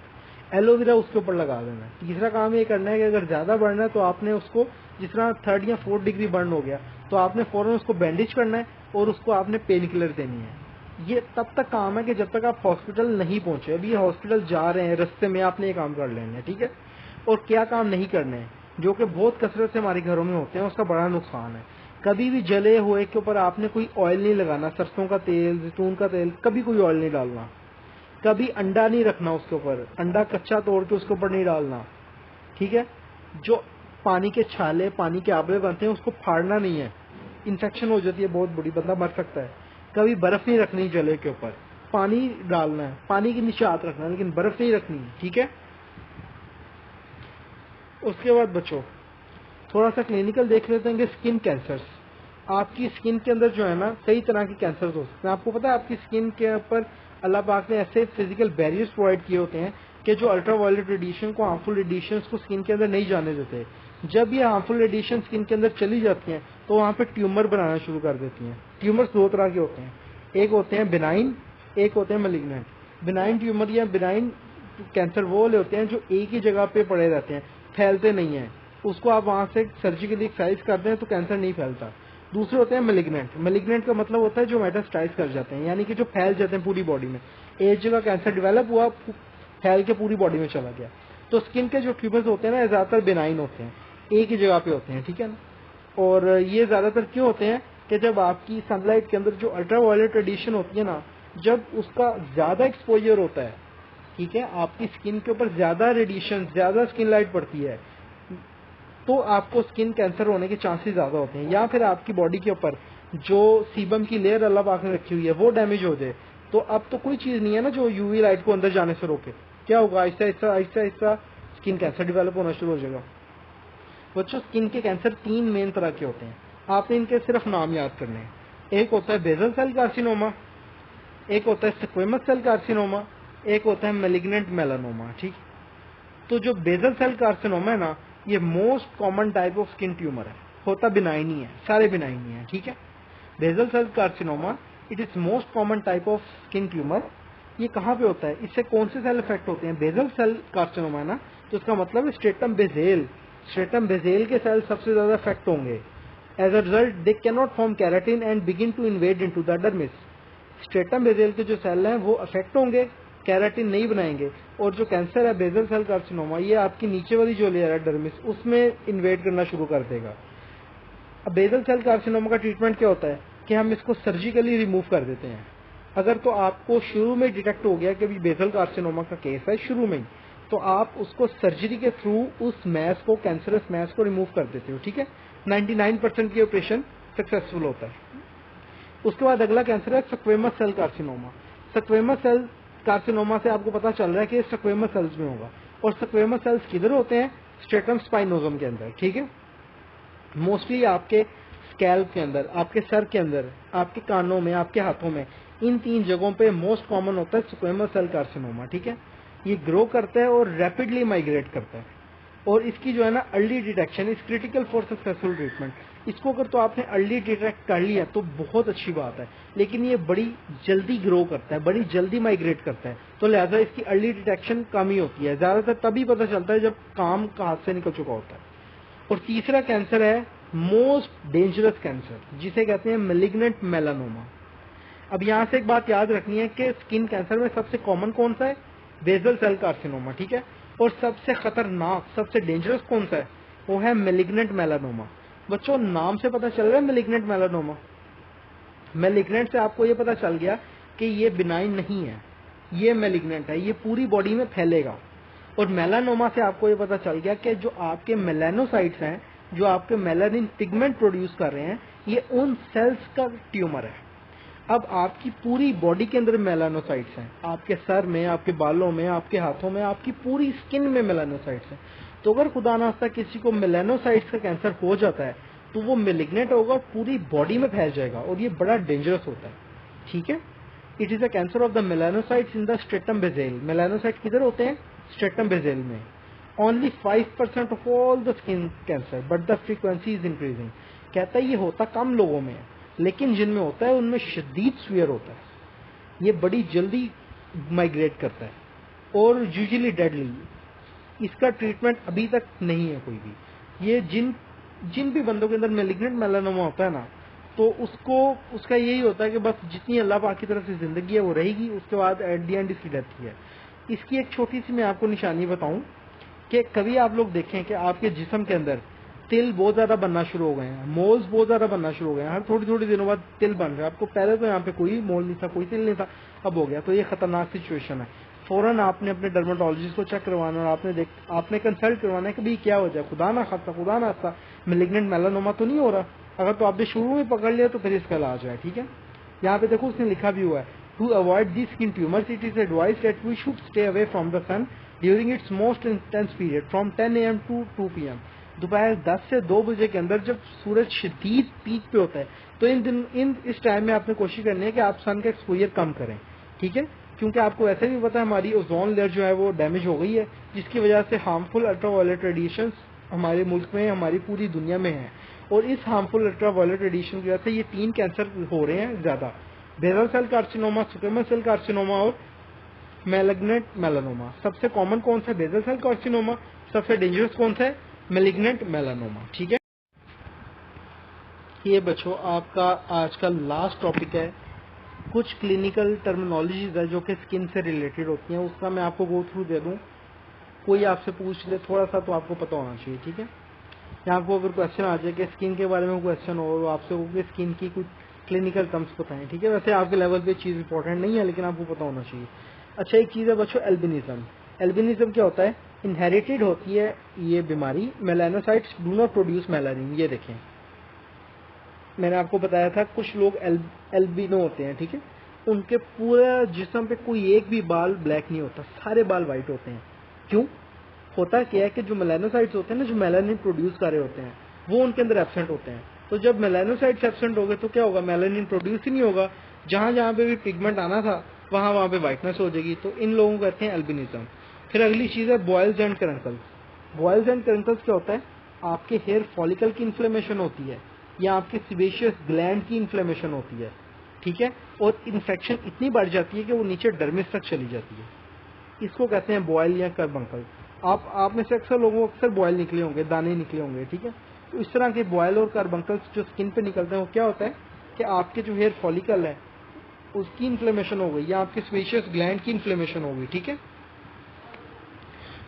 एलोवेरा उसके ऊपर लगा देना है। तीसरा काम ये करना है कि अगर ज्यादा बर्न है तो आपने उसको, जिस तरह थर्ड या फोर्थ डिग्री बर्न हो गया, तो आपने फौरन उसको बैंडेज करना है और उसको आपने पेन किलर देनी है। ये तब तक काम है कि जब तक आप हॉस्पिटल नहीं पहुंचे। अभी हॉस्पिटल जा रहे हैं, रास्ते में आपने ये काम कर लेना है, ठीक है। और क्या काम नहीं करने हैं, जो कि बहुत कसरत से हमारे घरों में होते हैं, उसका बड़ा नुकसान है। कभी भी जले हुए के ऊपर आपने कोई ऑयल नहीं लगाना, सरसों का तेल, जैतून का तेल, कभी कोई ऑयल नहीं डालना। कभी अंडा नहीं रखना उसके ऊपर, अंडा कच्चा तोड़ के उसके ऊपर नहीं डालना, ठीक है। जो पानी के छाले, पानी के आबले बनते हैं उसको फाड़ना नहीं है, इन्फेक्शन हो जाती है बहुत बुरी, बंदा मर सकता है। कभी बर्फ नहीं रखनी जले के ऊपर, पानी डालना है, पानी के नीचे हाथ रखना है, लेकिन बर्फ नहीं रखनी है, ठीक है। उसके बाद बच्चों थोड़ा सा क्लिनिकल देख लेते हैं कि स्किन कैंसर्स। आपकी स्किन के अंदर जो है ना कई तरह के कैंसर्स हो सकते हैं। आपको पता है आपकी स्किन के ऊपर अल्लाह पाक ने ऐसे फिजिकल बैरियर्स प्रोवाइड किए होते हैं कि जो अल्ट्रावायलेट रेडिएशन को, हार्मफुल रेडिएशन को स्किन के अंदर नहीं जाने देते। जब ये हार्मफुल रेडिएशन स्किन के अंदर चली जाती हैं तो वहाँ पे ट्यूमर बनाना शुरू कर देती हैं। ट्यूमर्स दो तरह के होते हैं, एक होते हैं बिनाइन, एक होते हैं मेलिग्नेंट। बिनाइन ट्यूमर या बिनाइन कैंसर वो वाले होते हैं जो एक ही जगह पे पड़े रहते हैं, फैलते नहीं है। उसको आप वहां से सर्जिकली एक्साइज करते हैं तो कैंसर नहीं फैलता। दूसरे होते हैं मेलिग्नेंट। मेलिग्नेंट का मतलब होता है जो मेटास्टाइज कर जाते हैं, यानी कि जो फैल जाते हैं पूरी बॉडी में। एक जगह कैंसर डेवलप हुआ, फैल के पूरी बॉडी में चला गया। तो स्किन के जो ट्यूमर्स होते हैं ना ज्यादातर बिनाइन होते हैं, एक ही जगह पे होते हैं, ठीक है ना। और ये ज्यादातर क्यों होते हैं कि जब आपकी सनलाइट के अंदर जो अल्ट्रावायलेट रेडिएशन होती है ना, जब उसका ज्यादा एक्सपोजर होता है, ठीक है, आपकी स्किन के ऊपर ज्यादा रेडिएशन, ज्यादा स्किन लाइट पड़ती है, तो आपको स्किन कैंसर होने के चांसेस ज्यादा होते हैं। या फिर आपकी बॉडी के ऊपर जो सीबम की लेयर अल्लाह पाक ने रखी हुई है वो डैमेज हो जाए, तो अब तो कोई चीज नहीं है ना जो यूवी लाइट को अंदर जाने से रोके। क्या होगा, Aahista Aahista skin cancer develop होना शुरू हो जाएगा। बच्चों स्किन के कैंसर तीन मेन तरह के होते हैं, आपने इनके सिर्फ नाम याद करने हैं। एक होता है बेजल सेल कार्सिनोमा, एक होता है स्क्वेमस सेल कार्सिनोमा, एक होता है मेलिग्नेंट मेलानोमा, ठीक। तो जो बेजल सेल कार्सिनोमा है ना, ये most common type of skin tumour है, होता बिनाइन ही है, सारे बिनाइन ही है, ठीक है। Basal cell carcinoma it is most common type of skin tumour. ये कहाँ पे होता है, इससे कौन से सेल इफेक्ट होते हैं। बेजल सेल कार्सिनोमा है ना, तो इसका मतलब है स्ट्रेटम बेजेल, स्ट्रेटम बेजेल के सेल सबसे ज्यादा इफेक्ट होंगे। As a result they can not form keratin and begin to invade into the dermis. Stratum basale के जो सेल हैं वो अफेक्ट होंगे, कैराटिन नहीं बनाएंगे। और जो कैंसर है बेजल सेल कार्सिनोमा, ये आपकी नीचे वाली जो लेयर है डर्मिस, उसमें इन्वेड करना शुरू कर देगा। अब बेसल सेल कार्सिनोमा का ट्रीटमेंट क्या होता है कि हम इसको सर्जिकली रिमूव कर देते हैं। अगर तो आपको शुरू में डिटेक्ट हो गया कि अभी बेसल कार्सिनोमा का केस है शुरू में ही, तो आप उसको सर्जरी के थ्रू उस मैस को, कैंसरस मैस को रिमूव कर देते हो, ठीक है। 99% की ऑपरेशन सक्सेसफुल होता है। उसके बाद अगला कैंसर है squamous cell carcinoma. Squamous cell carcinoma से आपको पता चल रहा है कि स्क्वेमस सेल्स में होगा, और स्क्वेमस सेल्स किधर होते हैं? स्ट्रेटम स्पाइनोजम के अंदर, ठीक है। मोस्टली आपके स्कैल्प के अंदर, आपके सर के अंदर, आपके कानों में, आपके हाथों में, इन 3 जगहों पे मोस्ट कॉमन होता है स्क्वेमस सेल कार्सिनोमा, ठीक है। ये ग्रो करता है और रैपिडली माइग्रेट करता है, और इसकी जो है ना early detection is critical for successful treatment. इसको अगर तो आपने अर्ली डिटेक्ट कर लिया तो बहुत अच्छी बात है, लेकिन ये बड़ी जल्दी ग्रो करता है, बड़ी जल्दी माइग्रेट करता है, तो लिहाजा इसकी अर्ली डिटेक्शन कम ही होती है। ज्यादातर तभी पता चलता है जब काम हाथ से निकल चुका होता है। और तीसरा कैंसर है मोस्ट डेंजरस कैंसर, जिसे कहते हैं मैलिग्नेंट मेलानोमा। अब यहाँ से एक बात याद रखनी है कि स्किन कैंसर में सबसे कॉमन कौन सा है? बेसल सेल कार्सिनोमा, ठीक है। और सबसे खतरनाक, सबसे डेंजरस कौन सा है? वो है मैलिग्नेंट मेलानोमा। बच्चों, नाम से पता चल रहा है मैलिग्नेंट मेलानोमा। मैलिग्नेंट से आपको ये पता चल गया कि ये बिनाइन नहीं है, ये मैलिग्नेंट है, ये पूरी बॉडी में फैलेगा। और मेलानोमा से आपको ये पता चल गया कि जो आपके मेलानोसाइट्स हैं, जो आपके मेलानिन पिगमेंट प्रोड्यूस कर रहे हैं, ये उन सेल्स का ट्यूमर है। अब आपकी पूरी बॉडी के अंदर मेलानोसाइट्स हैं, आपके सर में, आपके बालों में, आपके हाथों में, आपकी पूरी स्किन में मेलानोसाइट्स हैं। तो अगर खुदा ना खास्ता किसी को मेलानोसाइट्स का कैंसर हो जाता है तो वो मेलिग्नेंट होगा और पूरी बॉडी में फैल जाएगा, और ये बड़ा डेंजरस होता है, ठीक है। It is a cancer of the melanocytes in the stratum Bessel. Melanocyte किधर होते हैं? स्ट्रेटम बेसेल में। Only 5% of all the skin cancer, but the frequency is increasing. कहता है ये होता कम लोगों में है, लेकिन जिनमें होता है उनमें शदीद सीवियर होता है। ये बड़ी जल्दी माइग्रेट करता है और यूजुअली डेडली। इसका ट्रीटमेंट अभी तक नहीं है कोई भी। ये जिन जिन भी बंदों के अंदर मैलिग्नेंट मेलानोमा होता है ना, तो उसका यही होता है कि बस जितनी अल्लाह पाक की तरफ से जिंदगी है वो रहेगी, उसके बाद एट दी एंड इसकी डेथ ही है। इसकी एक छोटी सी मैं आपको निशानी बताऊं कि कभी आप लोग देखें कि आपके जिस्म के अंदर तिल बहुत ज्यादा बनना शुरू हो गए हैं, मोल्स बहुत ज्यादा बनना शुरू हो गए हैं, हर थोड़ी थोड़ी दिनों बाद तिल बन रहे हैं। आपको पहले तो यहाँ पे कोई मोल नहीं था, कोई तिल नहीं था, अब हो गया। तो ये खतरनाक सिचुएशन है। फौरन आपने अपने डर्माटोलॉजिस्ट को चेक करवाना और आपने कंसल्ट करवाना है कि भाई क्या हो जाए, खुदा ना खास्ता मैलिग्नेंट मेलानोमा तो नहीं हो रहा। अगर तो आपने शुरू में पकड़ लिया तो फिर इसका इलाज है, ठीक है। यहाँ पे देखो उसने लिखा भी हुआ है, to avoid the skin tumours it is advise that we should stay away from the sun during its most intense period from 10 AM to 2 PM। दोपहर 10 से 2 बजे के अंदर जब सूरज शदीद पीक पे होता है, तो इस टाइम में आपने कोशिश करनी है कि आप सन का एक्सपोजर कम करें, ठीक है। क्योंकि आपको वैसे भी पता है हमारी ओजोन लेयर जो है वो डैमेज हो गई है, जिसकी वजह से हार्मफुल अल्ट्रावायलेट रेडिएशन हमारे मुल्क में, हमारी पूरी दुनिया में है। और इस हार्मफुल अल्ट्रावायलेट रेडिएशन की वजह से ये 3 कैंसर हो रहे हैं ज्यादा: basal cell carcinoma, squamous cell carcinoma और मैलिग्नेंट मेलानोमा। सबसे कॉमन कौन सा? Basal cell carcinoma. सबसे डेंजरस कौन सा है? मैलिग्नेंट मेलानोमा, ठीक है। ये बच्चों आपका आज का लास्ट टॉपिक है। कुछ क्लिनिकल टर्मिनोलॉजीज है जो कि स्किन से रिलेटेड होती हैं, उसका मैं आपको गो थ्रू दे दूं। कोई आपसे पूछ ले थोड़ा सा तो आपको पता होना चाहिए, ठीक है। या आपको अगर क्वेश्चन आ जाए कि स्किन के बारे में क्वेश्चन हो, आपसे हो कि स्किन की कुछ क्लिनिकल टर्म्स बताएं, ठीक है। वैसे आपके लेवल पे चीज इंपॉर्टेंट नहीं है, लेकिन आपको पता होना चाहिए। अच्छा, एक चीज है बच्चों, एल्बिनिज्म। एल्बिनिज्म क्या होता है? इनहेरिटेड होती है ये बीमारी। Melanocytes do not produce melanin. ये देखें, मैंने आपको बताया था कुछ लोग एल्बिनो होते हैं, ठीक है। उनके पूरा जिस्म पे कोई एक भी बाल ब्लैक नहीं होता, सारे बाल व्हाइट होते हैं। क्यों? होता क्या है कि जो मेलानोसाइट्स होते हैं ना, जो मेलानिन प्रोड्यूस कर रहे होते हैं, वो उनके अंदर एब्सेंट होते हैं। तो जब मेलानोसाइट्स एब्सेंट हो गए तो क्या होगा? मेलानिन प्रोड्यूस ही नहीं होगा। जहां जहां पे भी पिगमेंट आना था वहां वहां पे व्हाइटनेस हो जाएगी। तो इन लोगों को कहते हैं एल्बिनिज्म। फिर अगली चीज है बॉयल्स एंड करंकल्स। बॉयल्स एंड करंकल्स क्या होता है? आपके हेयर फॉलिकल की इन्फ्लेमेशन होती है, या आपके सिबेशियस ग्लैंड की इन्फ्लेमेशन होती है, ठीक है। और इन्फेक्शन इतनी बढ़ जाती है कि वो नीचे डर्मिस तक चली जाती है। इसको कहते हैं बॉयल या कर्बंकल। आप में से अक्सर लोगों को अक्सर बॉयल निकले होंगे, दाने निकले होंगे, ठीक है। तो इस तरह के बॉयल और कार्बंकल्स जो स्किन पे निकलते हैं, वो क्या होता है कि आपके जो हेयर फॉलिकल है उसकी इन्फ्लेमेशन हो गई, या आपके स्पेशियस ग्लैंड की इन्फ्लेमेशन हो गई, ठीक है।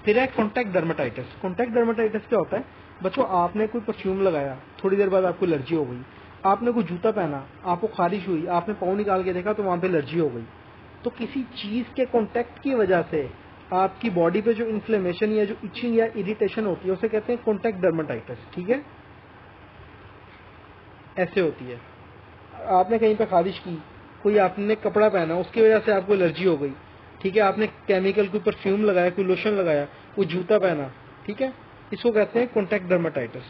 फिर है कॉन्टैक्ट डर्मेटाइटिस। कॉन्टैक्ट डर्मेटाइटिस क्या होता है? बच्चों आपने कोई परफ्यूम लगाया, थोड़ी देर बाद आपको एलर्जी हो गई। आपने कोई जूता पहना, आपको खारिश हुई, आपने पाँव निकाल के देखा तो वहाँ पे एलर्जी हो गई। तो किसी चीज़ के कॉन्टैक्ट की वजह से आपकी बॉडी पे जो इन्फ्लेमेशन या जो इचिंग या इरिटेशन होती है उसे कहते हैं कॉन्टैक्ट डर्मेटाइटिस। ठीक है, ऐसे होती है। आपने कहीं पे खारिश की, कोई आपने कपड़ा पहना, उसकी वजह से आपको एलर्जी हो गई। ठीक है, आपने केमिकल कोई परफ्यूम लगाया, कोई लोशन लगाया, कोई जूता पहना, ठीक है, इसको कहते हैं कॉन्टैक्ट डर्मेटाइटिस।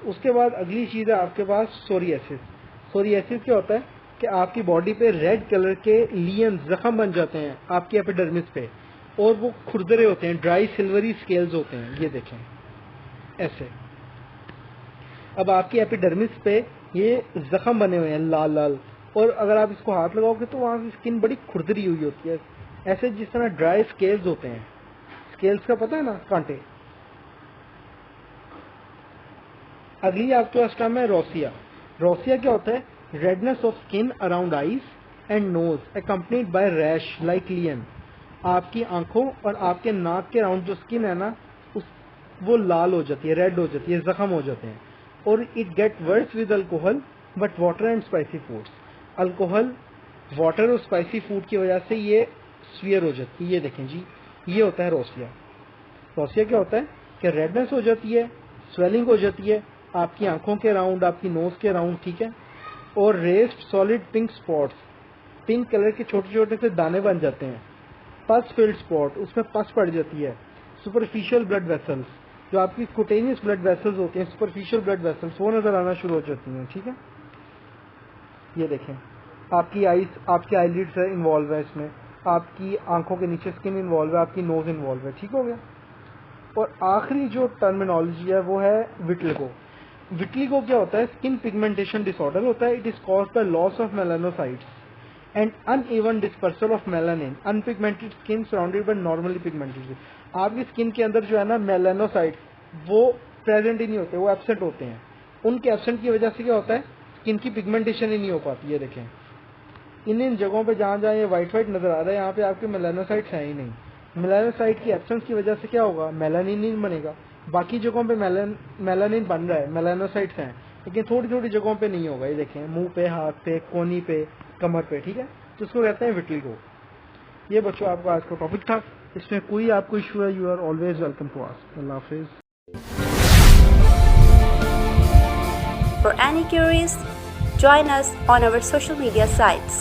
उसके बाद अगली चीज है आपके पास सोरियासिस। सोरियासिस क्या होता है कि आपकी बॉडी पे रेड कलर के लियन जख्म बन जाते हैं आपकी एपिडर्मिस पे, और वो खुरदरे होते हैं, ड्राई सिल्वरी स्केल्स होते हैं, ये देखें ऐसे। अब आपकी एपिडर्मिस पे ये जख्म बने हुए हैं लाल लाल, और अगर आप इसको हाथ लगाओगे तो वहां की स्किन बड़ी खुरदरी हुई होती है, ऐसे जिस तरह ड्राई स्केल्स होते हैं। स्केल्स का पता है ना, कांटे। अगली आपके पास टर्म है रोसिया। रोसिया क्या होता है? Redness of skin around eyes and nose accompanied by rash like lion. आपकी आंखों और आपके नाक के अराउंड जो स्किन है ना, वो लाल हो जाती है, रेड हो जाती है, जख्म हो जाते हैं। और it get versed with alcohol but water and spicy foods. Alcohol, water और स्पाइसी फूड की वजह से ये स्वीयर हो जाती है। ये देखें जी, ये होता है रोसिया। रोसिया क्या होता है कि रेडनेस हो जाती है, स्वेलिंग हो जाती है आपकी आंखों के अराउंड, आपकी नोज के अराउंड, ठीक है, और raised solid pink spots, pink colour के छोटे छोटे से दाने बन जाते हैं। पस फिल्ड स्पॉट, उसमें पस पड़ जाती है। सुपरफिशियल ब्लड वेसल्स, जो आपकी कुटेनियस ब्लड वेसल्स होती हैं, सुपरफिशियल ब्लड वेसल्स, वो नजर आना शुरू हो जाती हैं। ठीक है, ये देखें, आपकी आईज, आपकी आईलिड्स है इन्वॉल्व है इसमें, आपकी आंखों के नीचे स्किन इन्वॉल्व है, आपकी नोज इन्वॉल्व है। ठीक हो गया। और आखिरी जो टर्मिनोलॉजी है वो है विटिलिगो। विटिलिगो क्या होता है? स्किन पिगमेंटेशन डिसऑर्डर होता है। It is caused by loss of melanocytes and uneven dispersal of melanin, unpigmented skin surrounded by normally pigmented. आपकी स्किन के अंदर जो है ना मेलानोसाइट्स, वो प्रेजेंट ही नहीं होते, वो एब्सेंट होते हैं। उनके एब्सेंट की वजह से क्या होता है? स्किन की पिगमेंटेशन ही नहीं हो पाती है। देखें, इन जगहों पे जहाँ जहाँ ये वाइट वाइट नजर आ रहा है, यहाँ पे आपके मेलानोसाइट्स हैं ही नहीं। मेलानोसाइट की एब्सेंस की वजह से क्या होगा? मेलानिन नहीं बनेगा। बाकी जगहों पे मेलानिन बन रहा है, मेलानोसाइट्स हैं, लेकिन थोड़ी थोड़ी जगहों पे नहीं होगा। ये देखें, मुंह पे, हाथ पे, कोनी पे, कमर पे। ठीक है, तो इसको कहते हैं विटिलिगो। ये बच्चों आपका आज का टॉपिक था। इसमें कोई आपको इशू है, you are always welcome to ask. अल्लाह हाफिज। For any queries, join us on our social media sites.